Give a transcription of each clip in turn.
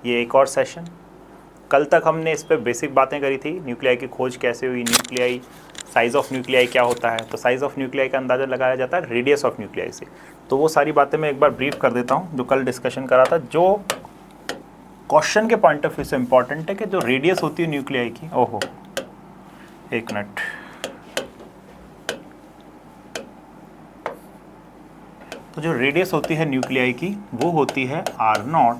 ये एक और सेशन। कल तक हमने इस पर बेसिक बातें करी थी, न्यूक्लियाई की खोज कैसे हुई, न्यूक्लियाई, साइज़ ऑफ न्यूक्लियाई क्या होता है। तो साइज़ ऑफ न्यूक्लियाई का अंदाज़ा लगाया जाता है रेडियस ऑफ न्यूक्लियाई से। तो वो सारी बातें मैं एक बार ब्रीफ कर देता हूँ जो कल डिस्कशन करा था, जो क्वेश्चन के पॉइंट ऑफ व्यू से इंपॉर्टेंट है कि जो रेडियस होती है न्यूक्लियाई की, ओहो एक मिनट, तो जो रेडियस होती है न्यूक्लियाई की वो होती है R0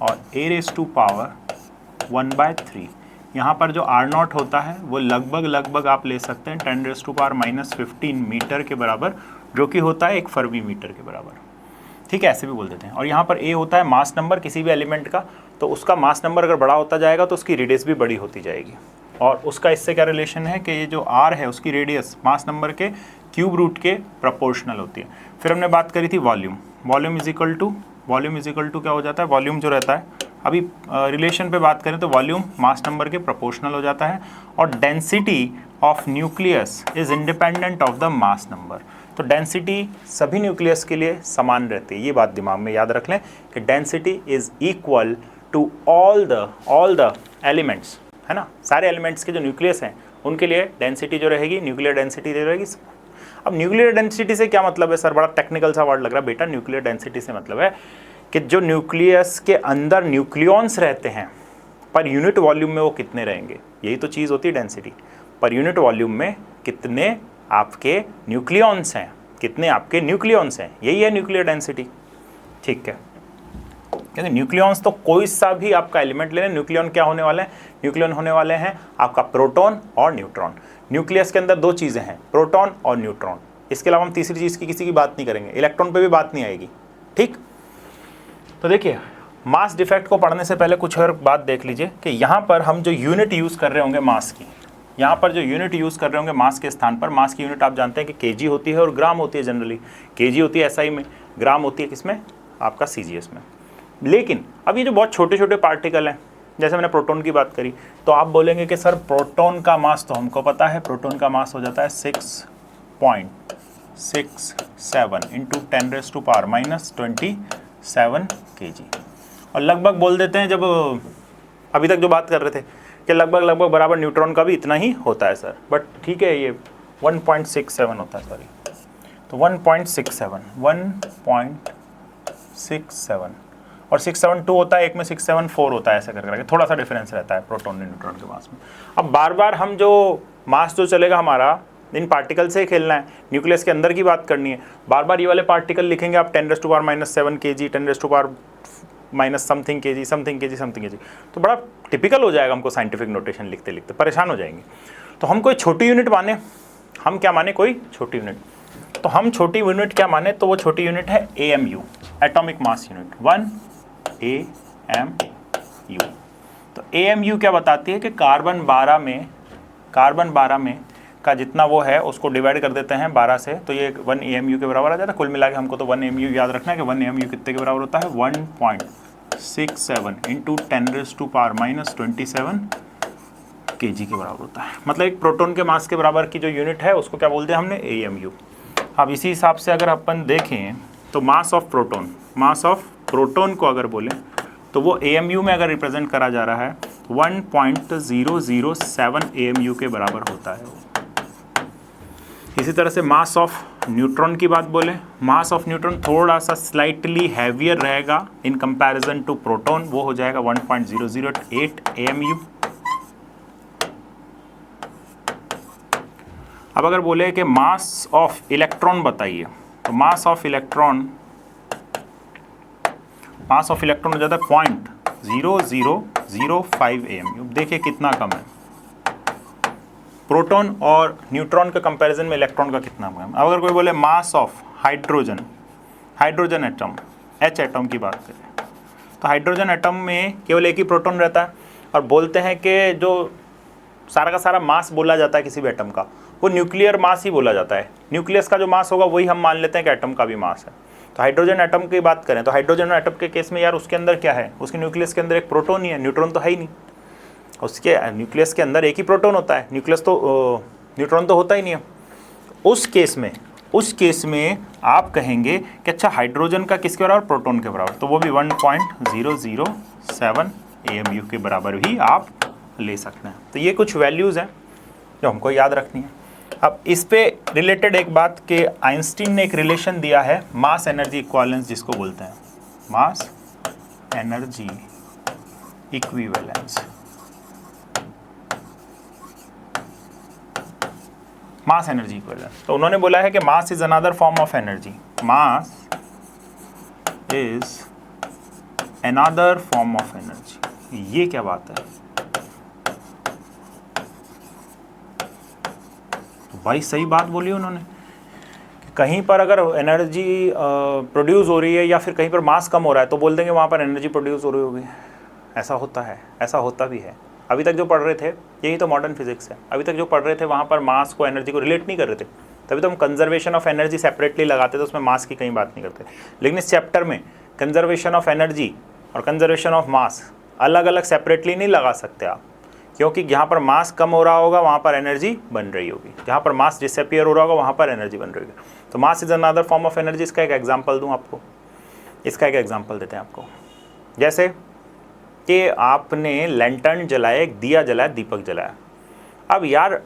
और a⁻1/3। यहाँ पर जो R0 होता है वो लगभग आप ले सकते हैं 10⁻⁻15 मीटर के बराबर, जो कि होता है 1 फर्मी मीटर के बराबर। ठीक है, ऐसे भी बोल देते हैं। और यहाँ पर a होता है मास नंबर किसी भी एलिमेंट का, तो उसका मास नंबर अगर बड़ा होता जाएगा तो उसकी रेडियस भी बड़ी होती जाएगी। और उसका इससे क्या रिलेशन है कि ये जो r है उसकी रेडियस मास नंबर के क्यूब रूट के प्रोपोर्शनल होती है। फिर हमने बात करी थी volume, volume is equal to क्या हो जाता है, वॉल्यूम जो रहता है, अभी रिलेशन पे बात करें तो वॉल्यूम मास नंबर के प्रोपोर्शनल हो जाता है। और density of nucleus is independent of the mass number. तो डेंसिटी सभी न्यूक्लियस के लिए समान रहती है, ये बात दिमाग में याद रख लें कि density is equal to all the elements, है ना, सारे एलिमेंट्स के जो न्यूक्लियस हैं उनके लिए डेंसिटी जो रहेगी, न्यूक्लियर डेंसिटी जो रहेगी। अब न्यूक्लियर डेंसिटी से क्या मतलब है सर, बड़ा टेक्निकल सा वर्ड लग रहा है बेटा। न्यूक्लियर डेंसिटी से मतलब है कि जो न्यूक्लियस के अंदर न्यूक्लियॉन्स रहते हैं पर यूनिट वॉल्यूम में वो कितने रहेंगे, यही तो चीज़ होती है डेंसिटी। पर यूनिट वॉल्यूम में कितने आपके न्यूक्लियॉन्स हैं, कितने आपके न्यूक्लियॉन्स हैं, यही है न्यूक्लियर डेंसिटी। ठीक है, क्योंकि न्यूक्लियॉन्स तो कोई सा भी आपका एलिमेंट ले लें, न्यूक्लियॉन क्या होने वाले हैं, न्यूक्लियॉन होने वाले हैं आपका प्रोटॉन और न्यूट्रॉन। न्यूक्लियस के अंदर दो चीज़ें हैं, प्रोटॉन और न्यूट्रॉन। इसके अलावा हम तीसरी चीज़ की किसी की बात नहीं करेंगे, इलेक्ट्रॉन पे भी बात नहीं आएगी। ठीक, तो देखिए मास डिफेक्ट को पढ़ने से पहले कुछ और बात देख लीजिए कि यहाँ पर हम जो यूनिट यूज़ कर रहे होंगे मास की, यहाँ पर जो यूनिट यूज़ कर रहे होंगे मास के स्थान पर, मास की यूनिट आप जानते हैं कि केजी होती है और ग्राम होती है। जनरली केजी होती है एसआई में, ग्राम होती है किसमें, आपका सीजीएस में। लेकिन अब ये जो बहुत छोटे छोटे पार्टिकल हैं, जैसे मैंने प्रोटॉन की बात करी, तो आप बोलेंगे कि सर प्रोटॉन का मास तो हमको पता है, प्रोटॉन का मास हो जाता है 6.67 इंटू 10⁻⁻27 kg। और लगभग बोल देते हैं, जब अभी तक जो बात कर रहे थे कि लगभग बराबर न्यूट्रॉन का भी इतना ही होता है सर, बट ठीक है ये 1.67 होता है, सॉरी, तो 1.67 और 672 होता है, एक में 674 होता है, ऐसा करके थोड़ा सा डिफरेंस रहता है प्रोटॉन और न्यूट्रॉन के मास में। अब बार बार हम जो मास जो चलेगा हमारा इन पार्टिकल से ही खेलना है, न्यूक्लियस के अंदर की बात करनी है, बार बार ये वाले पार्टिकल लिखेंगे आप 10⁻⁻7 kg, 10⁻⁻समथिंग kg, तो बड़ा टिपिकल हो जाएगा हमको साइंटिफिक नोटेशन लिखते लिखते, परेशान हो जाएंगे। तो हम कोई छोटी यूनिट माने, हम क्या माने, कोई छोटी यूनिट, तो हम छोटी यूनिट क्या माने, तो वो छोटी यूनिट है AMU, atomic mass unit, 1 AMU। तो AMU क्या बताती है कि कार्बन 12 में का जितना वो है उसको डिवाइड कर देते हैं 12 से, तो ये 1 AMU के बराबर आ जाता है। कुल मिला के हमको तो 1 AMU याद रखना है कि 1 AMU कितने के बराबर होता है, 1.67 इंटू 10⁻⁻27 kg के बराबर होता है। मतलब एक प्रोटॉन के मास के बराबर की जो यूनिट है उसको क्या बोलते हैं हमने, AMU। अब इसी हिसाब से अगर अपन देखें तो मास ऑफ प्रोटॉन को अगर बोलें तो वो AMU में अगर रिप्रेजेंट करा जा रहा है 1.007 AMU के बराबर होता है। इसी तरह से मास ऑफ न्यूट्रॉन की बात बोले, मास ऑफ न्यूट्रॉन थोड़ा सा स्लाइटली हैवियर रहेगा इन कंपैरिजन टू प्रोटॉन, वो हो जाएगा 1.008 AMU। अब अगर बोले कि मास ऑफ इलेक्ट्रॉन बताइए, तो मास ऑफ इलेक्ट्रॉन हो जाता है 0.0005 AMU। देखिए कितना कम है, प्रोटॉन और न्यूट्रॉन के कंपैरिजन में इलेक्ट्रॉन का कितना कम है। अब अगर कोई बोले mass of hydrogen atom, H atom की बात करें, तो हाइड्रोजन एटम में केवल एक ही प्रोटॉन रहता है, और बोलते हैं कि जो सारा का सारा मास बोला जाता है किसी भी एटम का, वो न्यूक्लियर मास ही बोला जाता है। न्यूक्लियस का जो मास होगा वही हम मान लेते हैं कि एटम का भी मास है। तो हाइड्रोजन एटम की बात करें तो हाइड्रोजन एटम के केस में यार उसके अंदर क्या है, उसके न्यूक्लियस के अंदर एक प्रोटॉन ही है, न्यूट्रॉन तो है ही नहीं। उसके न्यूक्लियस के अंदर एक ही प्रोटॉन होता है, न्यूट्रॉन तो होता ही नहीं है। उस केस में आप कहेंगे कि अच्छा हाइड्रोजन का किसके बराबर, प्रोटॉन के बराबर, तो वो भी 1.007 7 AMU के बराबर भी आप ले सकते हैं। तो ये कुछ वैल्यूज़ हैं जो हमको याद रखनी है। अब इस पे रिलेटेड एक बात कि आइंस्टीन ने एक रिलेशन दिया है मास एनर्जी इक्विवेलेंस, जिसको बोलते हैं मास एनर्जी इक्विवेलेंस। मास एनर्जी इक्विवेलेंस, तो उन्होंने बोला है कि mass is another form of energy, mass is another form of energy. ये क्या बात है? तो भाई सही बात बोली उन्होंने कि कहीं पर अगर एनर्जी प्रोड्यूस हो रही है या फिर कहीं पर मास कम हो रहा है तो बोल देंगे वहाँ पर एनर्जी प्रोड्यूस हो रही होगी। ऐसा होता है, ऐसा होता भी है। अभी तक जो पढ़ रहे थे यही तो मॉडर्न फिजिक्स है। अभी तक जो पढ़ रहे थे वहाँ पर मास को एनर्जी को रिलेट नहीं कर रहे थे, तभी तो हम कंजर्वेशन ऑफ एनर्जी सेपरेटली लगाते थे, उसमें मास की कहीं बात नहीं करते। लेकिन इस चैप्टर में कंजर्वेशन ऑफ एनर्जी और कंजर्वेशन ऑफ मास अलग अलग सेपरेटली नहीं लगा सकते आप, क्योंकि जहाँ पर मास कम हो रहा होगा वहाँ पर एनर्जी बन रही होगी, जहाँ पर मास डिसअपियर हो रहा होगा वहाँ पर एनर्जी बन रही होगी। तो mass is another form of energy. इसका एक एग्जाम्पल दूँ आपको, इसका एक एग्जाम्पल देते हैं आपको। जैसे कि आपने लैंटर्न जलाया, एक दिया जलाया, दीपक जलाया। अब यार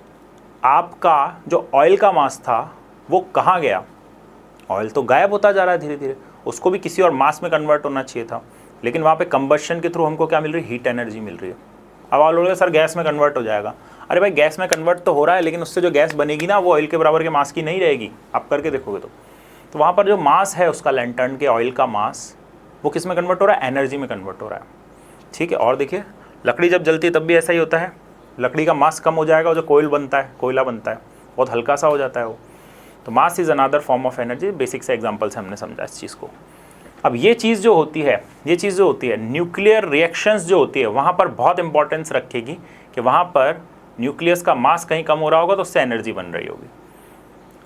आपका जो ऑयल का मास था वो कहाँ गया? ऑयल तो गायब होता जा रहा है धीरे धीरे, उसको भी किसी और मास में कन्वर्ट होना चाहिए था, लेकिन वहाँ पे कंबशन के थ्रू हमको क्या मिल रही है? हीट एनर्जी मिल रही है। अब आप लोग सर गैस में कन्वर्ट हो जाएगा। अरे भाई गैस में कन्वर्ट तो हो रहा है, लेकिन उससे जो गैस बनेगी ना वो ऑयल के बराबर के मास की नहीं रहेगी, आप करके देखोगे तो वहाँ पर जो मास है उसका लैंटर्न के ऑयल का मास वो किस में कन्वर्ट हो रहा है? एनर्जी में कन्वर्ट हो रहा है। ठीक है। और देखिए लकड़ी जब जलती है तब भी ऐसा ही होता है, लकड़ी का मास कम हो जाएगा, जो कोयल बनता है, कोयला बनता है, बहुत हल्का सा हो जाता है वो। तो mass is another form of energy. Basic से एग्जांपल से हमने समझा इस चीज़ को। अब ये चीज़ जो होती है, न्यूक्लियर रिएक्शंस जो होती है वहाँ पर बहुत इंपॉर्टेंस रखेगी कि वहाँ पर न्यूक्लियस का मास कहीं कम हो रहा होगा तो उससे एनर्जी बन रही होगी।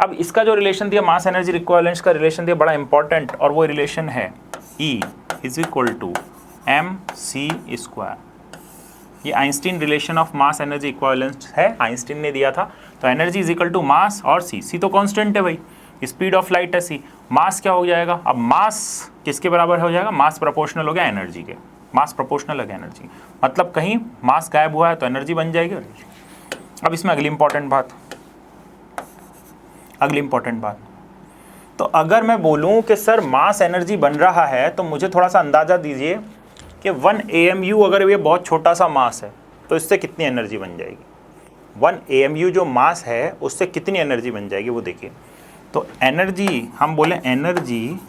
अब इसका जो रिलेशन दिया मास एनर्जी इक्विवेलेंस का रिलेशन दिया बड़ा इंपॉर्टेंट, और वो रिलेशन है E is equal to mc²। ये Einstein relation of mass energy equivalence है, आइंस्टीन ने दिया था। तो energy is equal to mass और सी तो कांस्टेंट है भाई, स्पीड ऑफ लाइट है सी। मास क्या हो जाएगा? अब मास किसके बराबर हो जाएगा? मास प्रोपोर्शनल हो गया एनर्जी के, मास प्रोपोर्शनल है एनर्जी, मतलब कहीं मास गायब हुआ है तो एनर्जी बन जाएगी। अब इसमें अगली इंपॉर्टेंट बात, तो अगर मैं बोलूं कि सर मास एनर्जी बन रहा है तो मुझे थोड़ा सा अंदाज़ा दीजिए कि 1 AMU अगर ये बहुत छोटा सा मास है तो इससे कितनी एनर्जी बन जाएगी? 1 AMU जो मास है उससे कितनी एनर्जी बन जाएगी वो देखिए। तो एनर्जी हम बोले एनर्जी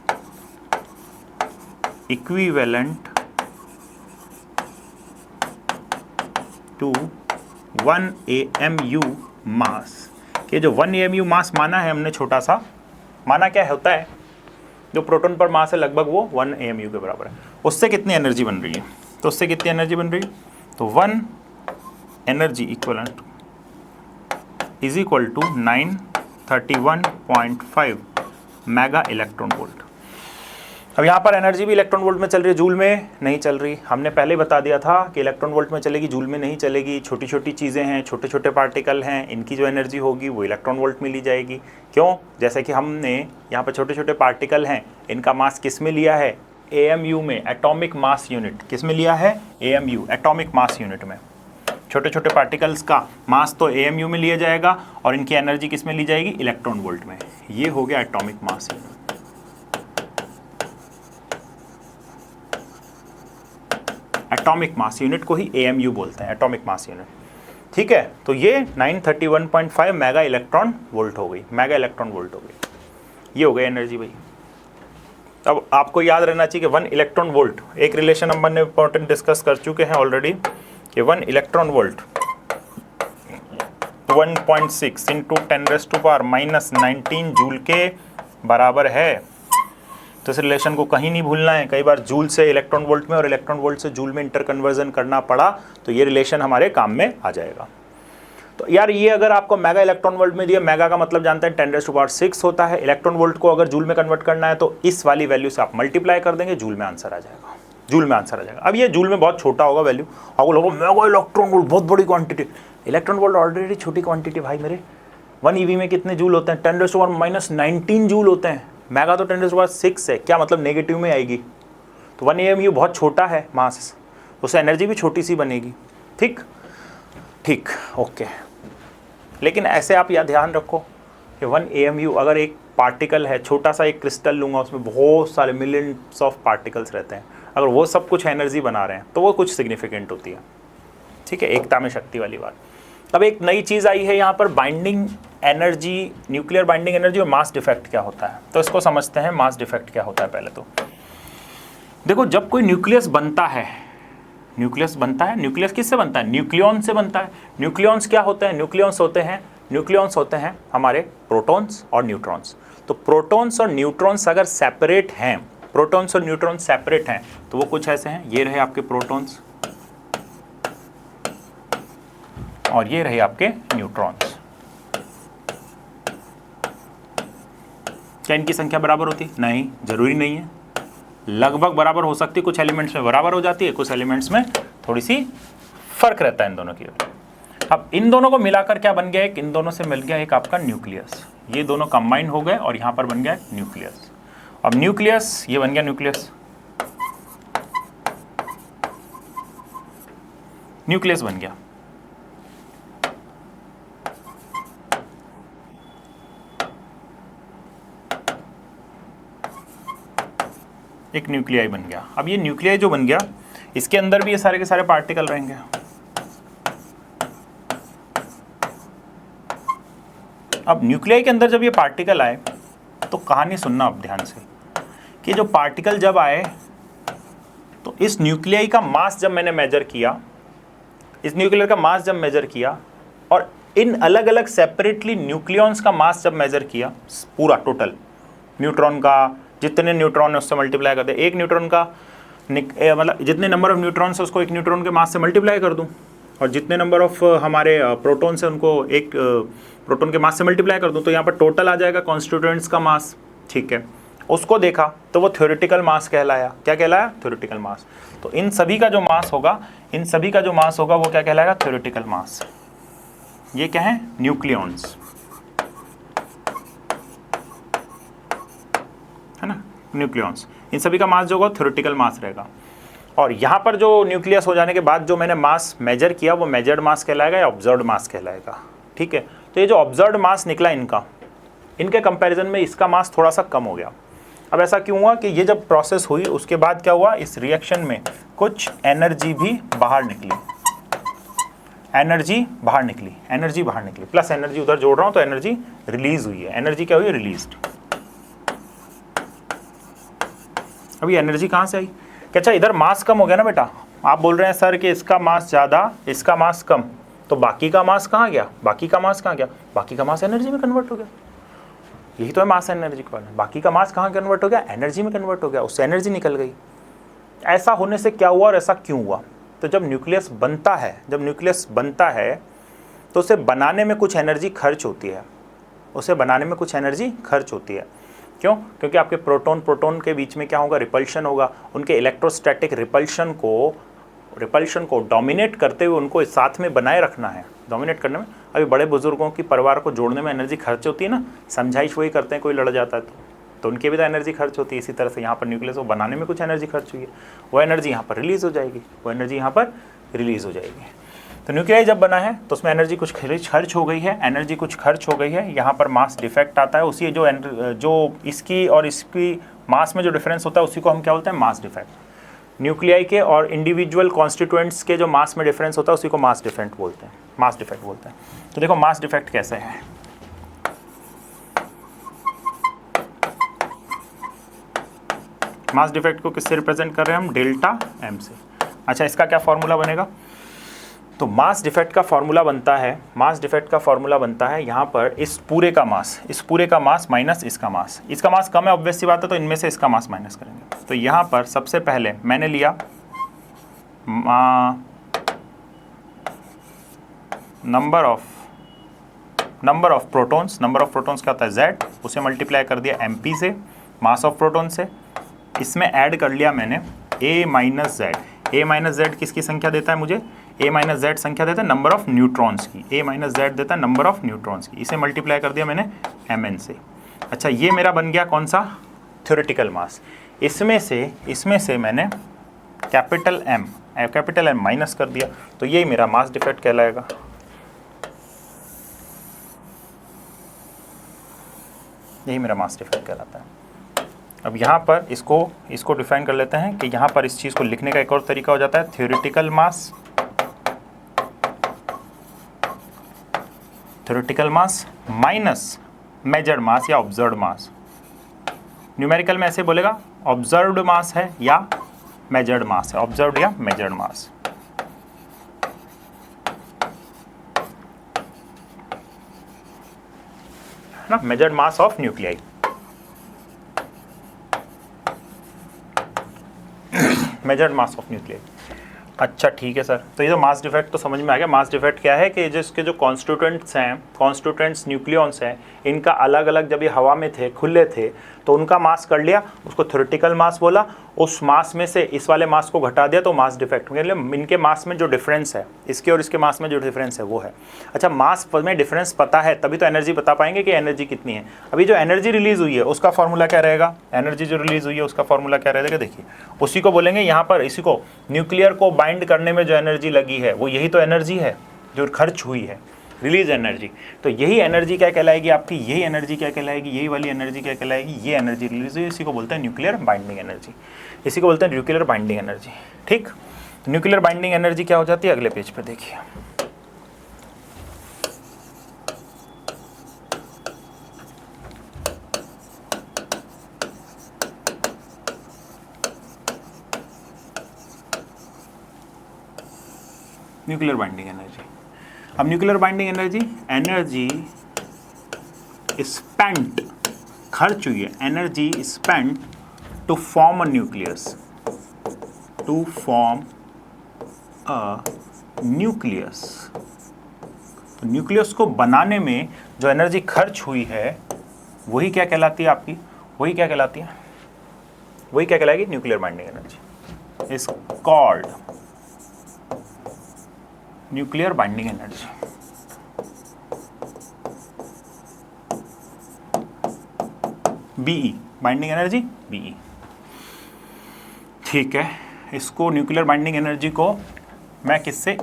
इक्विवेलेंट टू 1 AMU मास, कि जो 1 AMU मास माना है हमने छोटा सा, माना क्या होता है? जो प्रोटॉन पर मास है लगभग वो 1 AMU के बराबर है, उससे कितनी एनर्जी बन रही है? तो उससे कितनी एनर्जी बन रही है? तो 1 energy equivalent is equal to 931.5 mega electron volt. अब यहाँ पर एनर्जी भी इलेक्ट्रॉन वोल्ट में चल रही है, जूल में नहीं चल रही। हमने पहले ही बता दिया था कि इलेक्ट्रॉन वोल्ट में चलेगी, जूल में नहीं चलेगी। छोटी छोटी चीज़ें हैं, छोटे छोटे पार्टिकल हैं, इनकी जो एनर्जी होगी वो इलेक्ट्रॉन वोल्ट में ली जाएगी। क्यों? जैसे कि हमने यहाँ पर छोटे छोटे पार्टिकल हैं, इनका मास किस में लिया है? AMU में, एटॉमिक मास यूनिट। किस में लिया है? AMU, एटॉमिक मास यूनिट में। छोटे छोटे पार्टिकल्स का मास तो AMU में लिया जाएगा और इनकी एनर्जी किस में ली जाएगी? इलेक्ट्रॉन वोल्ट में। ये हो गया atomic mass unit. Atomic mass unit को ही AMU बोलते हैं, एटॉमिक मास यूनिट। ठीक है। तो ये 931.5 मेगा इलेक्ट्रॉन वोल्ट हो गई, मेगा इलेक्ट्रॉन वोल्ट हो गई। ये हो गई एनर्जी भाई। अब आपको याद रहना चाहिए कि 1 इलेक्ट्रॉन वोल्ट, एक रिलेशन हम ने इंपॉर्टेंट डिस्कस कर चुके हैं ऑलरेडी कि 1 इलेक्ट्रॉन वोल्ट 1.6 इंटू 10⁻⁻19 जूल के बराबर है। तो इस रिलेशन को कहीं नहीं भूलना है। कई बार जूल से इलेक्ट्रॉन वोल्ट में और इलेक्ट्रॉन वोल्ट से जूल में इंटर कन्वर्जन करना पड़ा तो ये रिलेशन हमारे काम में आ जाएगा। तो यार ये अगर आपको मेगा इलेक्ट्रॉन वोल्ट में दिया, मेगा का मतलब जानते हैं 10⁻6 होता है। इलेक्ट्रॉन वोल्ट को अगर जूल में कन्वर्ट करना है तो इस वाली वैल्यू से आप मल्टीप्लाई कर देंगे, जूल में आंसर आ जाएगा। जूल में आंसर आ जाएगा। अब ये जूल में बहुत छोटा होगा वैल्यू, आपको लोगों मेगा इलेक्ट्रॉन वोल्ट बहुत बड़ी क्वांटिटी। इलेक्ट्रॉन वोल्ट ऑलरेडी छोटी क्वांटिटी भाई मेरे। 1 EV में कितने जूल होते हैं? 10⁻⁻19 जूल होते हैं। मेगा तो 10⁻6 है, क्या मतलब नेगेटिव में आएगी। तो 1 AMU बहुत छोटा है मास, उससे एनर्जी भी छोटी सी बनेगी। ठीक ठीक, ओके। लेकिन ऐसे आप यह ध्यान रखो कि 1 AMU अगर एक पार्टिकल है, छोटा सा एक क्रिस्टल लूँगा, उसमें बहुत सारे मिलियंस ऑफ पार्टिकल्स रहते हैं, अगर वो सब कुछ एनर्जी बना रहे हैं तो वो कुछ सिग्निफिकेंट होती है। ठीक है, एकता में शक्ति वाली बात। अब एक नई चीज़ आई है यहाँ पर, binding energy, nuclear binding energy और मास डिफेक्ट क्या होता है। तो इसको समझते हैं, मास डिफेक्ट क्या होता है। पहले तो देखो, जब कोई न्यूक्लियस बनता है, न्यूक्लियस बनता है, न्यूक्लियस किससे बनता है? न्यूक्लियॉन से बनता है। न्यूक्लियॉन्स क्या होते हैं? न्यूक्लियॉन्स होते हैं हमारे प्रोटॉन्स और न्यूट्रॉन्स। तो प्रोटॉन्स और न्यूट्रॉन्स अगर सेपरेट हैं, प्रोटॉन्स और न्यूट्रॉन्स सेपरेट हैं, तो वो कुछ ऐसे हैं, ये रहे आपके प्रोटॉन्स और ये रहे आपके न्यूट्रॉन्स। क्या इनकी संख्या बराबर होती? नहीं, जरूरी नहीं है, लगभग बराबर हो सकती है, कुछ एलिमेंट्स में बराबर हो जाती है, कुछ एलिमेंट्स में थोड़ी सी फर्क रहता है इन दोनों की। अब इन दोनों को मिलाकर क्या बन गया? एक इन दोनों से मिल गया एक आपका न्यूक्लियस। ये दोनों कंबाइन हो गए और यहां पर बन गया न्यूक्लियस। अब न्यूक्लियस, ये बन गया न्यूक्लियस, न्यूक्लियस बन गया। एक न्यूक्लियाई बन गया। अब ये न्यूक्लियाई जो बन गया, इसके अंदर भी ये सारे के सारे पार्टिकल रहेंगे। अब न्यूक्लियाई के अंदर जब ये पार्टिकल आए तो कहानी सुनना अब ध्यान से, कि जो पार्टिकल जब आए तो इस न्यूक्लियाई का मास जब मैंने मेजर किया, इस न्यूक्लियर का मास जब मेजर किया और इन अलग अलग सेपरेटली न्यूक्लियॉन्स का मास जब मेजर किया, पूरा टोटल न्यूट्रॉन का, जितने न्यूट्रॉन है उससे मल्टीप्लाई कर दे, एक न्यूट्रॉन का मतलब जितने नंबर ऑफ न्यूट्रॉन्स है उसको एक न्यूट्रॉन के मास से मल्टीप्लाई कर दूं, और जितने नंबर ऑफ हमारे प्रोटॉन्स है उनको एक प्रोटॉन के मास से मल्टीप्लाई कर दूं, तो यहाँ पर टोटल आ जाएगा कॉन्स्टिट्यूएंट्स का मास। ठीक है, उसको देखा तो वो थ्योरेटिकल मास कहलाया। क्या कहलाया? थ्योरेटिकल मास। तो इन सभी का जो मास होगा, इन सभी का जो मास होगा वो क्या कहलाएगा? थ्योरेटिकल मास। ये क्या है? न्यूक्लियॉन्स, है ना, न्यूक्लियॉन्स। इन सभी का मास जो होगा थ्योरेटिकल मास रहेगा। और यहाँ पर जो न्यूक्लियस हो जाने के बाद जो मैंने मास मेजर किया वो मेजर्ड मास कहलाएगा या ऑब्जर्व्ड मास कहलाएगा। ठीक है, तो ये जो ऑब्जर्व्ड मास निकला इनका, इनके कंपैरिजन में इसका मास थोड़ा सा कम हो गया। अब ऐसा क्यों हुआ? कि ये जब प्रोसेस हुई उसके बाद क्या हुआ, इस रिएक्शन में कुछ एनर्जी भी बाहर निकली, एनर्जी बाहर निकली, प्लस एनर्जी उधर जोड़ रहा हूँ तो एनर्जी रिलीज हुई है। एनर्जी क्या हुई? रिलीज्ड। अभी एनर्जी कहाँ से आई? कि अच्छा इधर मास कम हो गया ना बेटा, आप बोल रहे हैं सर कि इसका मास ज़्यादा, इसका मास कम, तो बाकी का मास कहाँ गया? बाकी का मास एनर्जी में कन्वर्ट हो गया। यही तो है मास एनर्जी का। बाकी का मास कहाँ कन्वर्ट हो गया? एनर्जी में कन्वर्ट हो गया, उससे एनर्जी निकल गई। ऐसा होने से क्या हुआ और ऐसा क्यों हुआ? तो जब न्यूक्लियस बनता है तो उसे बनाने में कुछ एनर्जी खर्च होती है। क्यों? क्योंकि आपके प्रोटॉन के बीच में क्या होगा? रिपल्शन होगा। उनके इलेक्ट्रोस्टैटिक रिपल्शन को डोमिनेट करते हुए उनको साथ में बनाए रखना है। डोमिनेट करने में अभी बड़े बुजुर्गों की परिवार को जोड़ने में एनर्जी खर्च होती है ना, समझाइश वही करते हैं, कोई लड़ जाता है तो उनकी भी तो एनर्जी खर्च होती है। इसी तरह से यहाँ पर न्यूक्लियस को बनाने में कुछ एनर्जी खर्च हुई है, वो एनर्जी यहाँ पर रिलीज़ हो जाएगी। तो न्यूक्लियाई जब बना है तो उसमें एनर्जी कुछ खर्च हो गई है, यहाँ पर मास डिफेक्ट आता है। उसी जो इसकी और इसकी मास में जो डिफरेंस होता है उसी को हम क्या बोलते हैं? Mass defect. न्यूक्लियाई के और इंडिविजुअल कॉन्स्टिट्यूएंट्स के जो मास में डिफरेंस होता है उसी को मास डिफेक्ट बोलते हैं। तो देखो मास डिफेक्ट कैसे है। मास डिफेक्ट को किससे रिप्रेजेंट कर रहे हैं हम? डेल्टा एम से। अच्छा, इसका क्या फॉर्मूला बनेगा? तो मास डिफेक्ट का फॉर्मूला बनता है यहाँ पर इस पूरे का मास माइनस इसका मास कम है, ऑब्वियस सी बात है, तो इनमें से इसका मास माइनस करेंगे। तो यहाँ पर सबसे पहले मैंने लिया नंबर ऑफ प्रोटॉन्स क्या होता है? Z, उसे मल्टीप्लाई कर दिया MP से, मास ऑफ प्रोटॉन से। इसमें ऐड कर लिया मैंने A माइनस Z किसकी संख्या देता है मुझे? A माइनस Z संख्या देता है नंबर ऑफ न्यूट्रॉन्स की, A माइनस Z देता है नंबर ऑफ न्यूट्रॉन्स की। इसे मल्टीप्लाई कर दिया मैंने Mn से। अच्छा, ये मेरा बन गया कौन सा? Theoretical mass. इसमें से मैंने capital M capital M minus कर दिया, तो यही मेरा मास डिफेक्ट कहलाएगा। यही मेरा मास डिफेक्ट कहलाता है। अब यहाँ पर इसको डिफाइन कर लेते हैं कि यहाँ पर इस चीज़ को लिखने का एक और तरीका हो जाता है, थ्योरेटिकल मास माइनस मेजर्ड मास या ऑब्जर्व्ड मास। न्यूमेरिकल में ऐसे बोलेगा ऑब्जर्व्ड मास है या मेजर्ड मास है, ऑब्जर्व्ड या मेजर्ड मास। ना, measured mass of nuclei. Measured mass of nuclei. अच्छा ठीक है सर, तो ये जो मास डिफेक्ट तो समझ में आ गया। मास डिफेक्ट क्या है कि जिसके जो कॉन्स्टिट्यूएंट्स न्यूक्लियॉन्स हैं, इनका अलग अलग जब ये हवा में थे, खुले थे, तो उनका मास कर लिया, उसको थ्योरेटिकल मास बोला। उस मास में से इस वाले मास को घटा दिया तो मास डिफेक्ट। मतलब इनके मास में जो डिफरेंस है, इसके और इसके मास में जो डिफरेंस है वो है। अच्छा, मास में डिफरेंस पता है तभी तो एनर्जी बता पाएंगे कि एनर्जी कितनी है। अभी जो एनर्जी रिलीज हुई है उसका फॉर्मूला क्या रहेगा? एनर्जी जो रिलीज हुई है उसका फॉर्मूला क्या रहेगा? देखिए, उसी को बोलेंगे यहाँ पर, इसी को न्यूक्लियर को बाइंड करने में जो एनर्जी लगी है वो यही तो एनर्जी है जो खर्च हुई है, रिलीज एनर्जी। तो यही एनर्जी क्या कहलाएगी आपकी? यही एनर्जी क्या कहलाएगी? यही वाली एनर्जी क्या कहलाएगी? ये एनर्जी रिलीज हुई, इसी को बोलते हैं न्यूक्लियर बाइंडिंग एनर्जी। इसी को बोलते हैं न्यूक्लियर बाइंडिंग एनर्जी। ठीक, तो न्यूक्लियर बाइंडिंग एनर्जी क्या हो जाती है? अगले पेज पे देखिए। Nuclear binding energy. अब न्यूक्लियर बाइंडिंग एनर्जी स्पेंट, खर्च हुई है, energy spent to form a nucleus, to form a nucleus. तो न्यूक्लियस को बनाने में जो एनर्जी खर्च हुई है वही क्या कहलाती है आपकी? वही क्या कहलाती है? वही क्या कहलाएगी? Nuclear binding energy is called nuclear binding energy. BE, binding energy BE. ठीक है, इसको न्यूक्लियर बाइंडिंग एनर्जी को मैं किससे?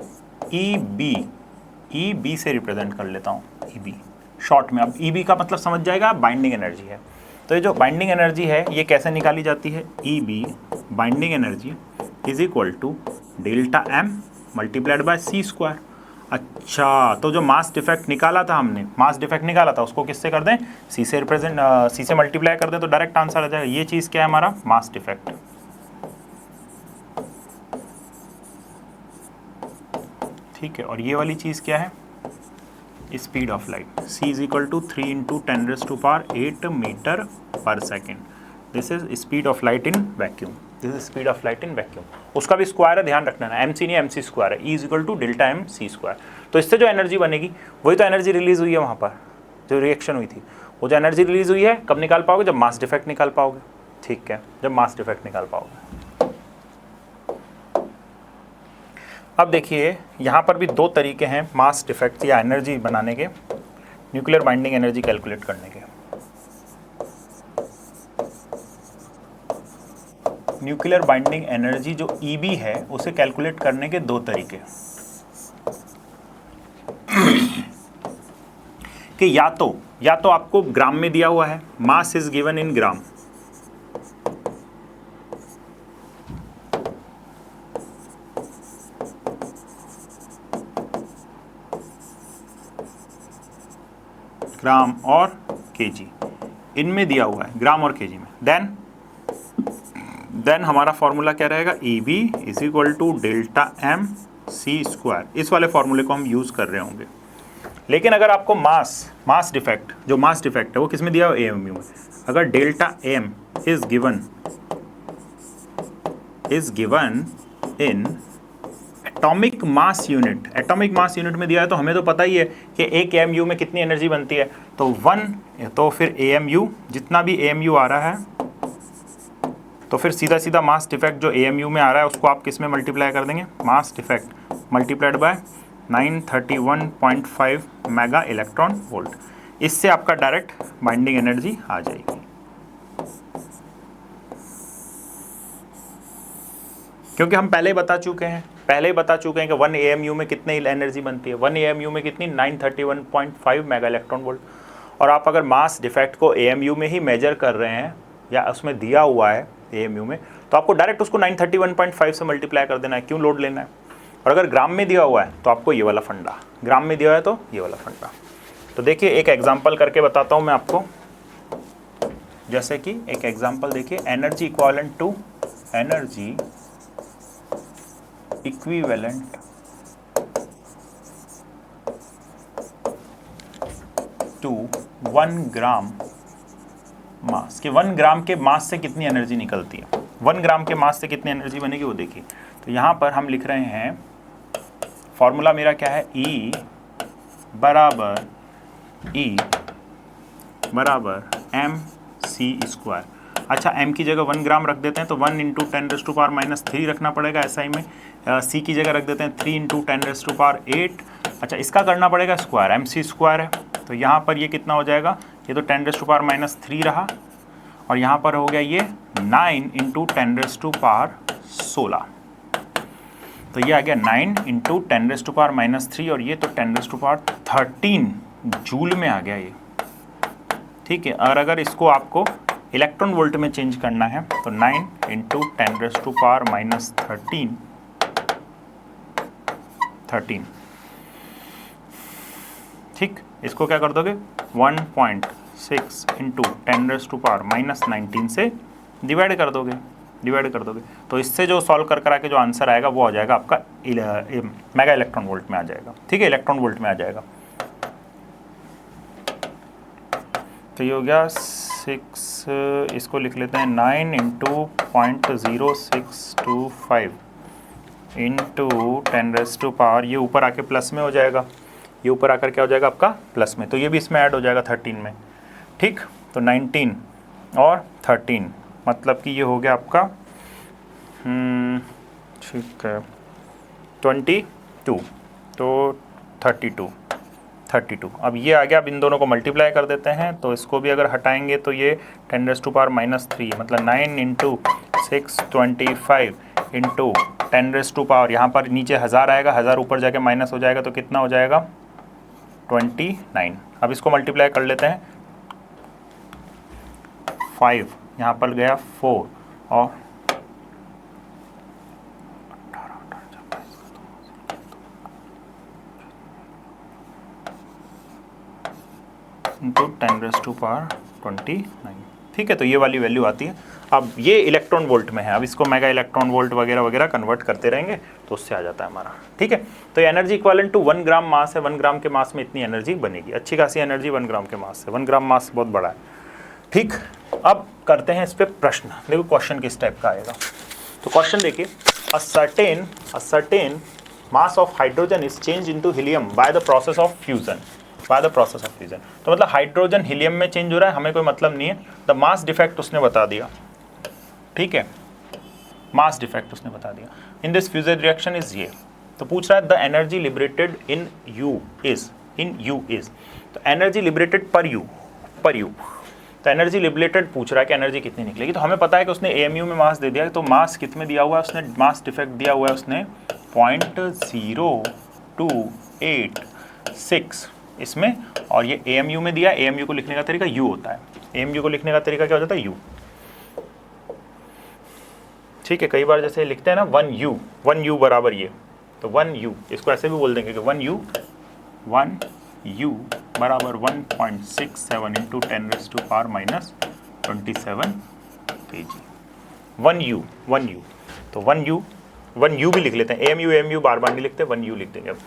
ईबी से रिप्रेजेंट कर लेता हूँ, ईबी शॉर्ट में। अब ईबी का मतलब समझ जाएगा, बाइंडिंग एनर्जी है। तो ये जो बाइंडिंग एनर्जी है ये कैसे निकाली जाती है? EB binding energy is equal to delta M multiplied by C square. अच्छा, तो जो मास डिफेक्ट निकाला था हमने, मास डिफेक्ट निकाला था, उसको किससे कर दें? सी से रिप्रेजेंट, सी से मल्टीप्लाई कर दें तो डायरेक्ट आंसर आ जाएगा। ये चीज़ क्या है? हमारा मास डिफेक्ट। ठीक है, और ये वाली चीज़ क्या है? Speed of light. c is equal to 3 into 10⁸ metre per second. This is speed of light in vacuum. This is speed of light in vacuum. उसका भी स्क्वायर है, ध्यान रखना है, mc नहीं mc स्क्वायर है। E is equal to delta M C square. तो इससे जो एनर्जी बनेगी वही तो एनर्जी रिलीज हुई है वहाँ पर, जो रिएक्शन हुई थी। वो जो एनर्जी रिलीज हुई है कब निकाल पाओगे? जब मास डिफेक्ट निकाल पाओगे। ठीक है, जब मास डिफेक्ट निकाल पाओगे। अब देखिए, यहाँ पर भी दो तरीके हैं मास डिफेक्ट या एनर्जी बनाने के, न्यूक्लियर बाइंडिंग एनर्जी कैलकुलेट करने के। न्यूक्लियर बाइंडिंग एनर्जी जो ईबी है उसे कैलकुलेट करने के दो तरीके कि या तो आपको ग्राम में दिया हुआ है, मास इज गिवन इन ग्राम, ग्राम और केजी, इनमें दिया हुआ है, ग्राम और केजी में। देन हमारा फॉर्मूला क्या रहेगा? EB is equal to delta M C square. इस वाले फॉर्मूले को हम यूज़ कर रहे होंगे। लेकिन अगर आपको मास डिफेक्ट, जो मास डिफेक्ट है वो किस में दिया हो? AMU में। अगर delta M is given in atomic mass unit, atomic mass unit में दिया है तो हमें तो पता ही है कि एक AMU में कितनी एनर्जी बनती है, तो 1, तो फिर AMU, जितना भी AMU आ रहा है, तो फिर सीधा सीधा मास डिफेक्ट जो AMU में आ रहा है उसको आप किस में मल्टीप्लाई कर देंगे? Mass defect multiplied by 931.5 mega electron volt. इससे आपका डायरेक्ट बाइंडिंग एनर्जी आ जाएगी। क्योंकि हम पहले ही बता चुके हैं कि 1 AMU में कितनी एनर्जी बनती है, 1 AMU में कितनी 931.5 मेगा इलेक्ट्रॉन वोल्ट। और आप अगर मास डिफेक्ट को AMU में ही मेजर कर रहे हैं या उसमें दिया हुआ है AMU में, तो आपको डायरेक्ट उसको 931.5 से मल्टीप्लाई कर देना है, क्यों लोड लेना है। और अगर ग्राम में दिया हुआ है तो आपको ये वाला फंडा, ग्राम में दिया हुआ है तो ये वाला फंडा। तो देखिए एक एग्जाम्पल करके बताता हूँ मैं आपको, जैसे कि एक एग्जाम्पल देखिए, एनर्जी इक्विवेलेंट टू 1 ग्राम मास, कि 1 ग्राम के मास से कितनी एनर्जी निकलती है, 1 ग्राम के मास से कितनी एनर्जी बनेगी वो देखिए। तो यहाँ पर हम लिख रहे हैं, फॉर्मूला मेरा क्या है, E बराबर mc²। अच्छा m की जगह 1 ग्राम रख देते हैं तो 1 × 10⁻³ रखना पड़ेगा, ऐसा ही में c की जगह रख देते हैं 3 × 10⁸8। अच्छा इसका करना पड़ेगा स्क्वायर, mc² है, तो यहाँ पर ये कितना हो जाएगा, ये तो 10⁻³ रहा, और यहाँ पर हो गया ये 9 × 10⁻16, तो ये आ गया 9 × 10⁻³ और ये तो 10⁻13 जूल में आ गया ये, ठीक है। और अगर इसको आपको इलेक्ट्रॉन वोल्ट में चेंज करना है तो 9 × 10⁻13, ठीक। इसको क्या कर दोगे, 1.6 × 10⁻19 से डिवाइड कर दोगे, तो इससे जो सॉल्व कर के जो आंसर आएगा वो आ जाएगा आपका मेगा इलेक्ट्रॉन वोल्ट में आ जाएगा, ठीक है, इलेक्ट्रॉन वोल्ट में आ जाएगा। तो ये हो गया 6, इसको लिख लेते हैं 9 × 0.0625 × 10⁻, ये ऊपर आके प्लस में हो जाएगा, ये ऊपर आकर क्या हो जाएगा आपका प्लस में, तो ये भी इसमें ऐड हो जाएगा 13 में, ठीक। तो 19 और 13 मतलब कि ये हो गया आपका ठीक है 22, तो 32। अब ये आ गया, अब इन दोनों को मल्टीप्लाई कर देते हैं, तो इसको भी अगर हटाएंगे तो ये 10⁻³ मतलब 9 × 625 × 10⁻, यहाँ पर नीचे 1000 आएगा, 1000 ऊपर जाके माइनस हो जाएगा, तो कितना हो जाएगा 29। अब इसको मल्टीप्लाई कर लेते हैं, 5 यहाँ पर गया 4 और 10⁻29, ठीक है। तो ये वाली वैल्यू आती है। अब ये इलेक्ट्रॉन वोल्ट में है, अब इसको मेगा इलेक्ट्रॉन वोल्ट वगैरह वगैरह कन्वर्ट करते रहेंगे तो उससे आ जाता है हमारा, ठीक है। तो एनर्जी इक्विवेलेंट टू 1 ग्राम मास है, 1 ग्राम के मास में इतनी एनर्जी बनेगी, अच्छी खासी एनर्जी 1 ग्राम के मास से, 1 ग्राम मास बहुत बड़ा है, ठीक। अब करते हैं इस पर प्रश्न, देखो क्वेश्चन किस टाइप का आएगा। तो क्वेश्चन देखिए, a certain mass of hydrogen is change into helium by the process of fusion, तो मतलब हाइड्रोजन हीलियम में चेंज हो रहा है, हमें कोई मतलब नहीं है। द मास डिफेक्ट उसने बता दिया, ठीक है, मास डिफेक्ट उसने बता दिया। In this fusion reaction is ये, तो पूछ रहा है the energy liberated in you is, तो एनर्जी लिबरेटेड पर यू, तो एनर्जी लिबरेटेड पूछ रहा है कि एनर्जी कितनी निकलेगी। तो हमें पता है कि उसने AMU में मास दे दिया है, तो मास कितने दिया हुआ है उसने, मास डिफेक्ट दिया हुआ है उसने 0.0286 इसमें, और ये AMU में दिया। AMU को लिखने का तरीका U होता है, AMU को लिखने का तरीका क्या हो जाता है, U, ठीक है। कई बार जैसे लिखते हैं ना 1U बराबर ये, तो 1U इसको ऐसे भी बोल देंगे कि 1U बराबर 1.67 × 10⁻⁻27 kg, 1U, तो 1U भी लिख लेते हैं, AMU बार बार नहीं लिखते, 1U लिख देंगे अब।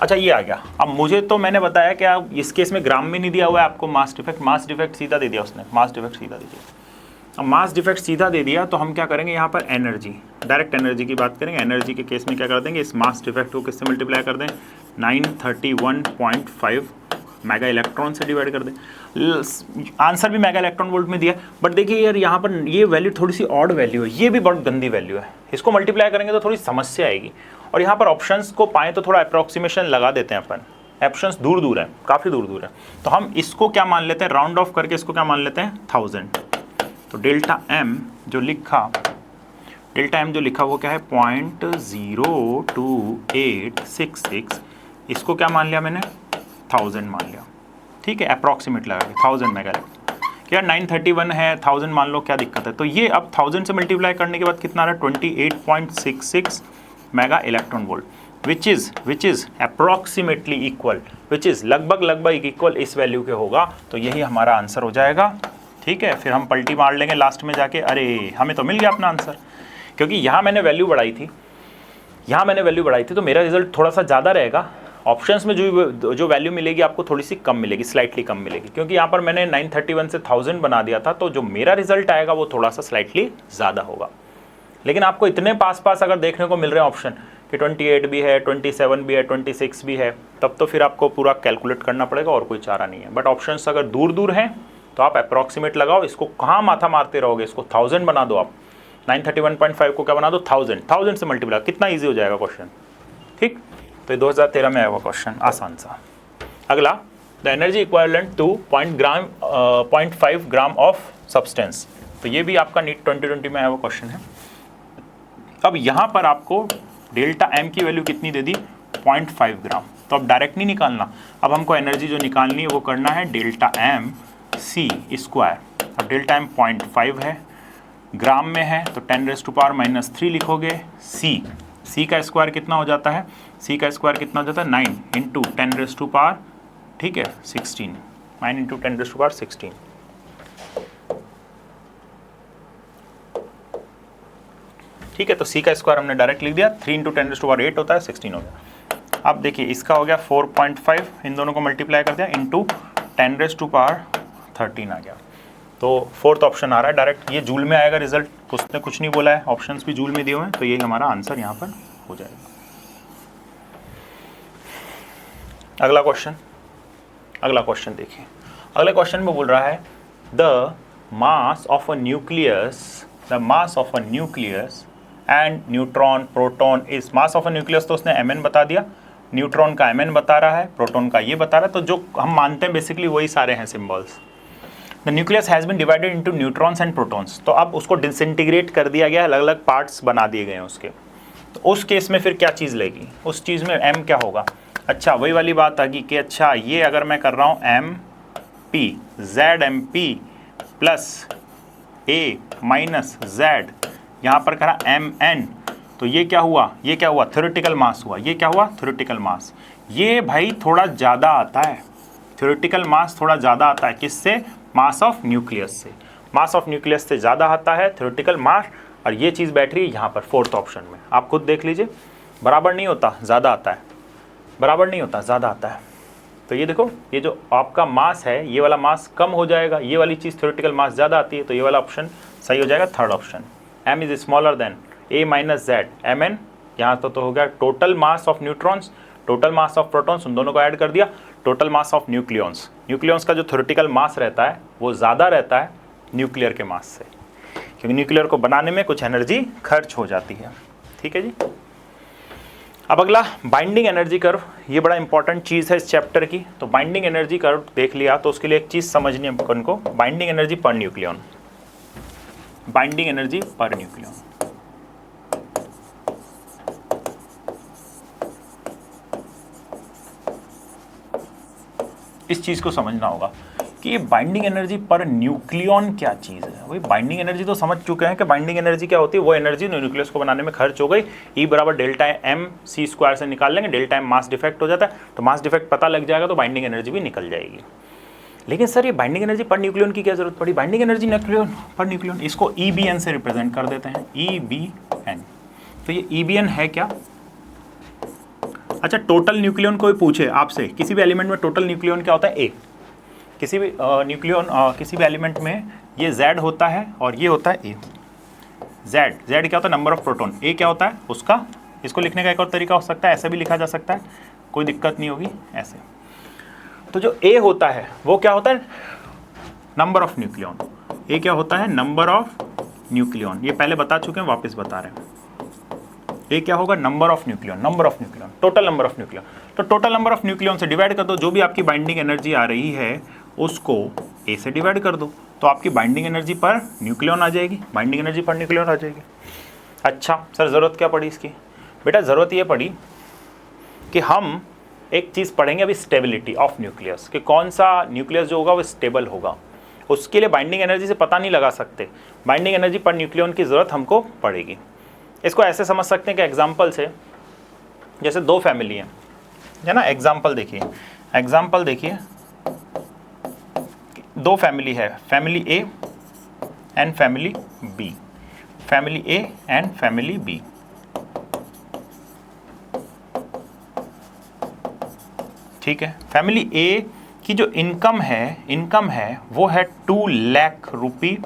अच्छा ये आ गया। अब मुझे तो मैंने बताया कि आप इस केस में ग्राम में नहीं दिया हुआ है आपको मास डिफेक्ट सीधा दे दिया उसने, मास डिफेक्ट सीधा दे दिया। अब मास डिफेक्ट सीधा दे दिया तो हम क्या करेंगे, यहाँ पर एनर्जी, डायरेक्ट एनर्जी की बात करेंगे। एनर्जी के केस में क्या कर देंगे, इस मास डिफेक्ट को किससे मल्टीप्लाई कर दें, 931.5 मेगा इलेक्ट्रॉन से डिवाइड कर दें। आंसर भी मेगा इलेक्ट्रॉन वोल्ट में दिया, बट देखिए यार यहाँ पर ये वैल्यू थोड़ी सी ऑड वैल्यू है, ये भी बहुत गंदी वैल्यू है, इसको मल्टीप्लाई करेंगे तो थोड़ी समस्या आएगी। और यहाँ पर ऑप्शंस को पाएँ तो थोड़ा अप्रॉक्सीमेशन लगा देते हैं अपन, ऑप्शंस दूर है, काफ़ी दूर है, तो हम इसको क्या मान लेते हैं, राउंड ऑफ करके इसको क्या मान लेते हैं 1000। तो डेल्टा एम जो लिखा वो क्या है 0.02866, इसको क्या मान लिया मैंने 1000 मान लिया, ठीक है, अप्रॉक्सीमेट लगा के 1000 मेगा क्या 931 है 1000 मान लो, क्या दिक्कत है। तो ये अब 1000 से मल्टीप्लाई करने के बाद कितना आ रहा है 28.66 mega electron volt, which is approximately equal, which is लगभग इक्वल इस वैल्यू के होगा। तो यही हमारा आंसर हो जाएगा, ठीक है। फिर हम पलटी मार लेंगे लास्ट में जाके, अरे हमें तो मिल गया अपना आंसर, क्योंकि यहाँ मैंने वैल्यू बढ़ाई थी, तो मेरा रिजल्ट थोड़ा सा ज़्यादा रहेगा। ऑप्शंस में जो वैल्यू मिलेगी आपको थोड़ी सी कम मिलेगी, स्लाइटली कम मिलेगी, क्योंकि यहाँ पर मैंने 931 से 1000 बना दिया था, तो जो मेरा रिजल्ट आएगा वो थोड़ा सा स्लाइटली ज़्यादा होगा। लेकिन आपको इतने पास अगर देखने को मिल रहे हैं ऑप्शन कि 28 भी है, 27 भी है, 26 भी है, तब तो फिर आपको पूरा कैलकुलेट करना पड़ेगा और कोई चारा नहीं है। बट ऑप्शंस अगर दूर हैं तो आप अप्रॉक्सीमेट लगाओ, इसको कहाँ माथा मारते रहोगे, इसको 1000 बना दो आप, 931.5 को क्या बना दो 1000 से मल्टीप्लाई, कितना ईजी हो जाएगा क्वेश्चन, ठीक। तो ये 2013 में आया हुआ क्वेश्चन, आसान सा। अगला, the energy equivalent to 0.5 gram of substance, तो ये भी आपका नीट 2020 में आया हुआ क्वेश्चन है। अब यहाँ पर आपको डेल्टा एम की वैल्यू कितनी दे दी 0.5 ग्राम, तो अब डायरेक्ट नहीं निकालना, अब हमको एनर्जी जो निकालनी है वो करना है डेल्टा एम सी स्क्वायर। अब डेल्टा एम 0.5 है, ग्राम में है तो 10⁻³ लिखोगे। सी का स्क्वायर कितना हो जाता है, 9 इंटू 10⁻, ठीक है 16, 9 इंटू 10⁻16। ठीक है, तो सी का स्क्वायर हमने डायरेक्ट लिख दिया, 3 इंटू 10⁸ होता है, 16 हो गया। अब देखिए इसका हो गया 4.5, इन दोनों को मल्टीप्लाई कर दिया, इंटू 10⁻13 आ गया। तो फोर्थ ऑप्शन आ रहा है डायरेक्ट, ये जूल में आएगा रिजल्ट, उसने कुछ नहीं बोला है, ऑप्शंस भी जूल में दिए हुए हैं, तो यही हमारा आंसर यहाँ पर हो जाएगा। अगला क्वेश्चन देखिए, अगले क्वेश्चन में बोल रहा है the mass of a nucleus and neutron proton is, mass of a nucleus तो उसने mn बता दिया, न्यूट्रॉन का mn बता रहा है, प्रोटॉन का ये बता रहा है, तो जो हम मानते हैं बेसिकली वही सारे हैं symbols. The nucleus has been divided into neutrons and protons, तो अब उसको डिसइंटीग्रेट कर दिया गया, अलग अलग पार्ट्स बना दिए गए हैं उसके। तो उस केस में फिर क्या चीज़ लेगी, उस चीज़ में m क्या होगा। अच्छा वही वाली बात आ गई कि अच्छा ये अगर मैं कर रहा हूँ MP ZMP plus A minus Z, यहाँ पर करा MN, तो ये क्या हुआ थ्योरेटिकल मास हुआ, ये क्या हुआ थ्योरेटिकल मास। ये भाई थोड़ा ज़्यादा आता है, थ्योरेटिकल मास थोड़ा ज़्यादा आता है, किससे, मास ऑफ न्यूक्लियस से, मास ऑफ न्यूक्लियस से ज़्यादा आता है थ्योरेटिकल मास। और ये चीज़ बैठ रही है यहाँ पर फोर्थ ऑप्शन में, आप खुद देख लीजिए, बराबर नहीं होता ज़्यादा आता है, बराबर नहीं होता ज़्यादा आता है। तो ये देखो, ये जो आपका मास है ये वाला मास कम हो जाएगा, ये वाली चीज़ थ्योरेटिकल मास ज़्यादा आती है, तो ये वाला ऑप्शन सही हो जाएगा, third option. m is smaller than a minus Z mn, यहाँ तो हो गया total mass of neutrons, total mass of protons, उन दोनों को ऐड कर दिया, total mass of nucleons. Nucleons का जो थ्योरेटिकल मास रहता है वो ज़्यादा रहता है न्यूक्लियर के मास से, क्योंकि न्यूक्लियर को बनाने में कुछ एनर्जी खर्च हो जाती है, ठीक है जी। अब अगला बाइंडिंग एनर्जी कर्व, ये बड़ा इंपॉर्टेंट चीज़ है इस चैप्टर की। तो बाइंडिंग एनर्जी कर्व देख लिया, तो उसके लिए एक चीज़ समझनी है अपन को, बाइंडिंग एनर्जी पर न्यूक्लियॉन, बाइंडिंग एनर्जी पर न्यूक्लियॉन। इस चीज़ को समझना होगा कि ये बाइंडिंग एनर्जी पर न्यूक्लियॉन क्या चीज़ है। वही बाइंडिंग एनर्जी तो समझ चुके हैं कि बाइंडिंग एनर्जी क्या होती है, वो एनर्जी न्यूक्लियस को बनाने में खर्च हो गई, E बराबर डेल्टा एम सी स्क्वायर से निकाल लेंगे, डेल्टा एम मास डिफेक्ट हो जाता है, तो मास डिफेक्ट पता लग जाएगा तो बाइंडिंग एनर्जी भी निकल जाएगी। लेकिन सर ये बाइंडिंग एनर्जी पर न्यूक्लियन की क्या जरूरत पड़ी, binding energy nucleon per nucleon, इसको EBN से रिप्रेजेंट कर देते हैं, EBN। तो ये EBN है क्या, अच्छा टोटल न्यूक्लियन कोई पूछे आपसे, किसी भी एलिमेंट में टोटल न्यूक्लियन क्या होता है, A, किसी भी न्यूक्लियन किसी भी एलिमेंट में ये Z होता है और ये होता है A। Z क्या होता है, नंबर ऑफ प्रोटॉन, A क्या होता है उसका, इसको लिखने का एक और तरीका हो सकता है, ऐसे भी लिखा जा सकता है, कोई दिक्कत नहीं होगी ऐसे। तो जो A होता है वो क्या होता है, नंबर ऑफ न्यूक्लियन, A क्या होता है, नंबर ऑफ न्यूक्लियन, ये पहले बता चुके हैं वापस बता रहे हैं। A क्या होगा, number of nucleon, total number of nucleon. तो टोटल नंबर ऑफ न्यूक्लियन से डिवाइड कर दो, जो भी आपकी बाइंडिंग एनर्जी आ रही है उसको A से डिवाइड कर दो, तो आपकी बाइंडिंग एनर्जी पर न्यूक्लियन आ जाएगी, बाइंडिंग एनर्जी पर न्यूक्लियन आ जाएगी। अच्छा सर ज़रूरत क्या पड़ी इसकी? बेटा ज़रूरत ये पड़ी कि हम एक चीज़ पढ़ेंगे अभी, स्टेबिलिटी ऑफ न्यूक्लियस, कि कौन सा न्यूक्लियस जो होगा वो स्टेबल होगा। उसके लिए बाइंडिंग एनर्जी से पता नहीं लगा सकते, बाइंडिंग एनर्जी पर न्यूक्लियन की ज़रूरत हमको पड़ेगी। इसको ऐसे समझ सकते हैं कि एग्जाम्पल से, जैसे दो फैमिली है ना, एग्जाम्पल देखिए दो फैमिली है, family A and family B, family A and family B. ठीक है, फैमिली ए की जो इनकम है वो है 2 लाख रुपी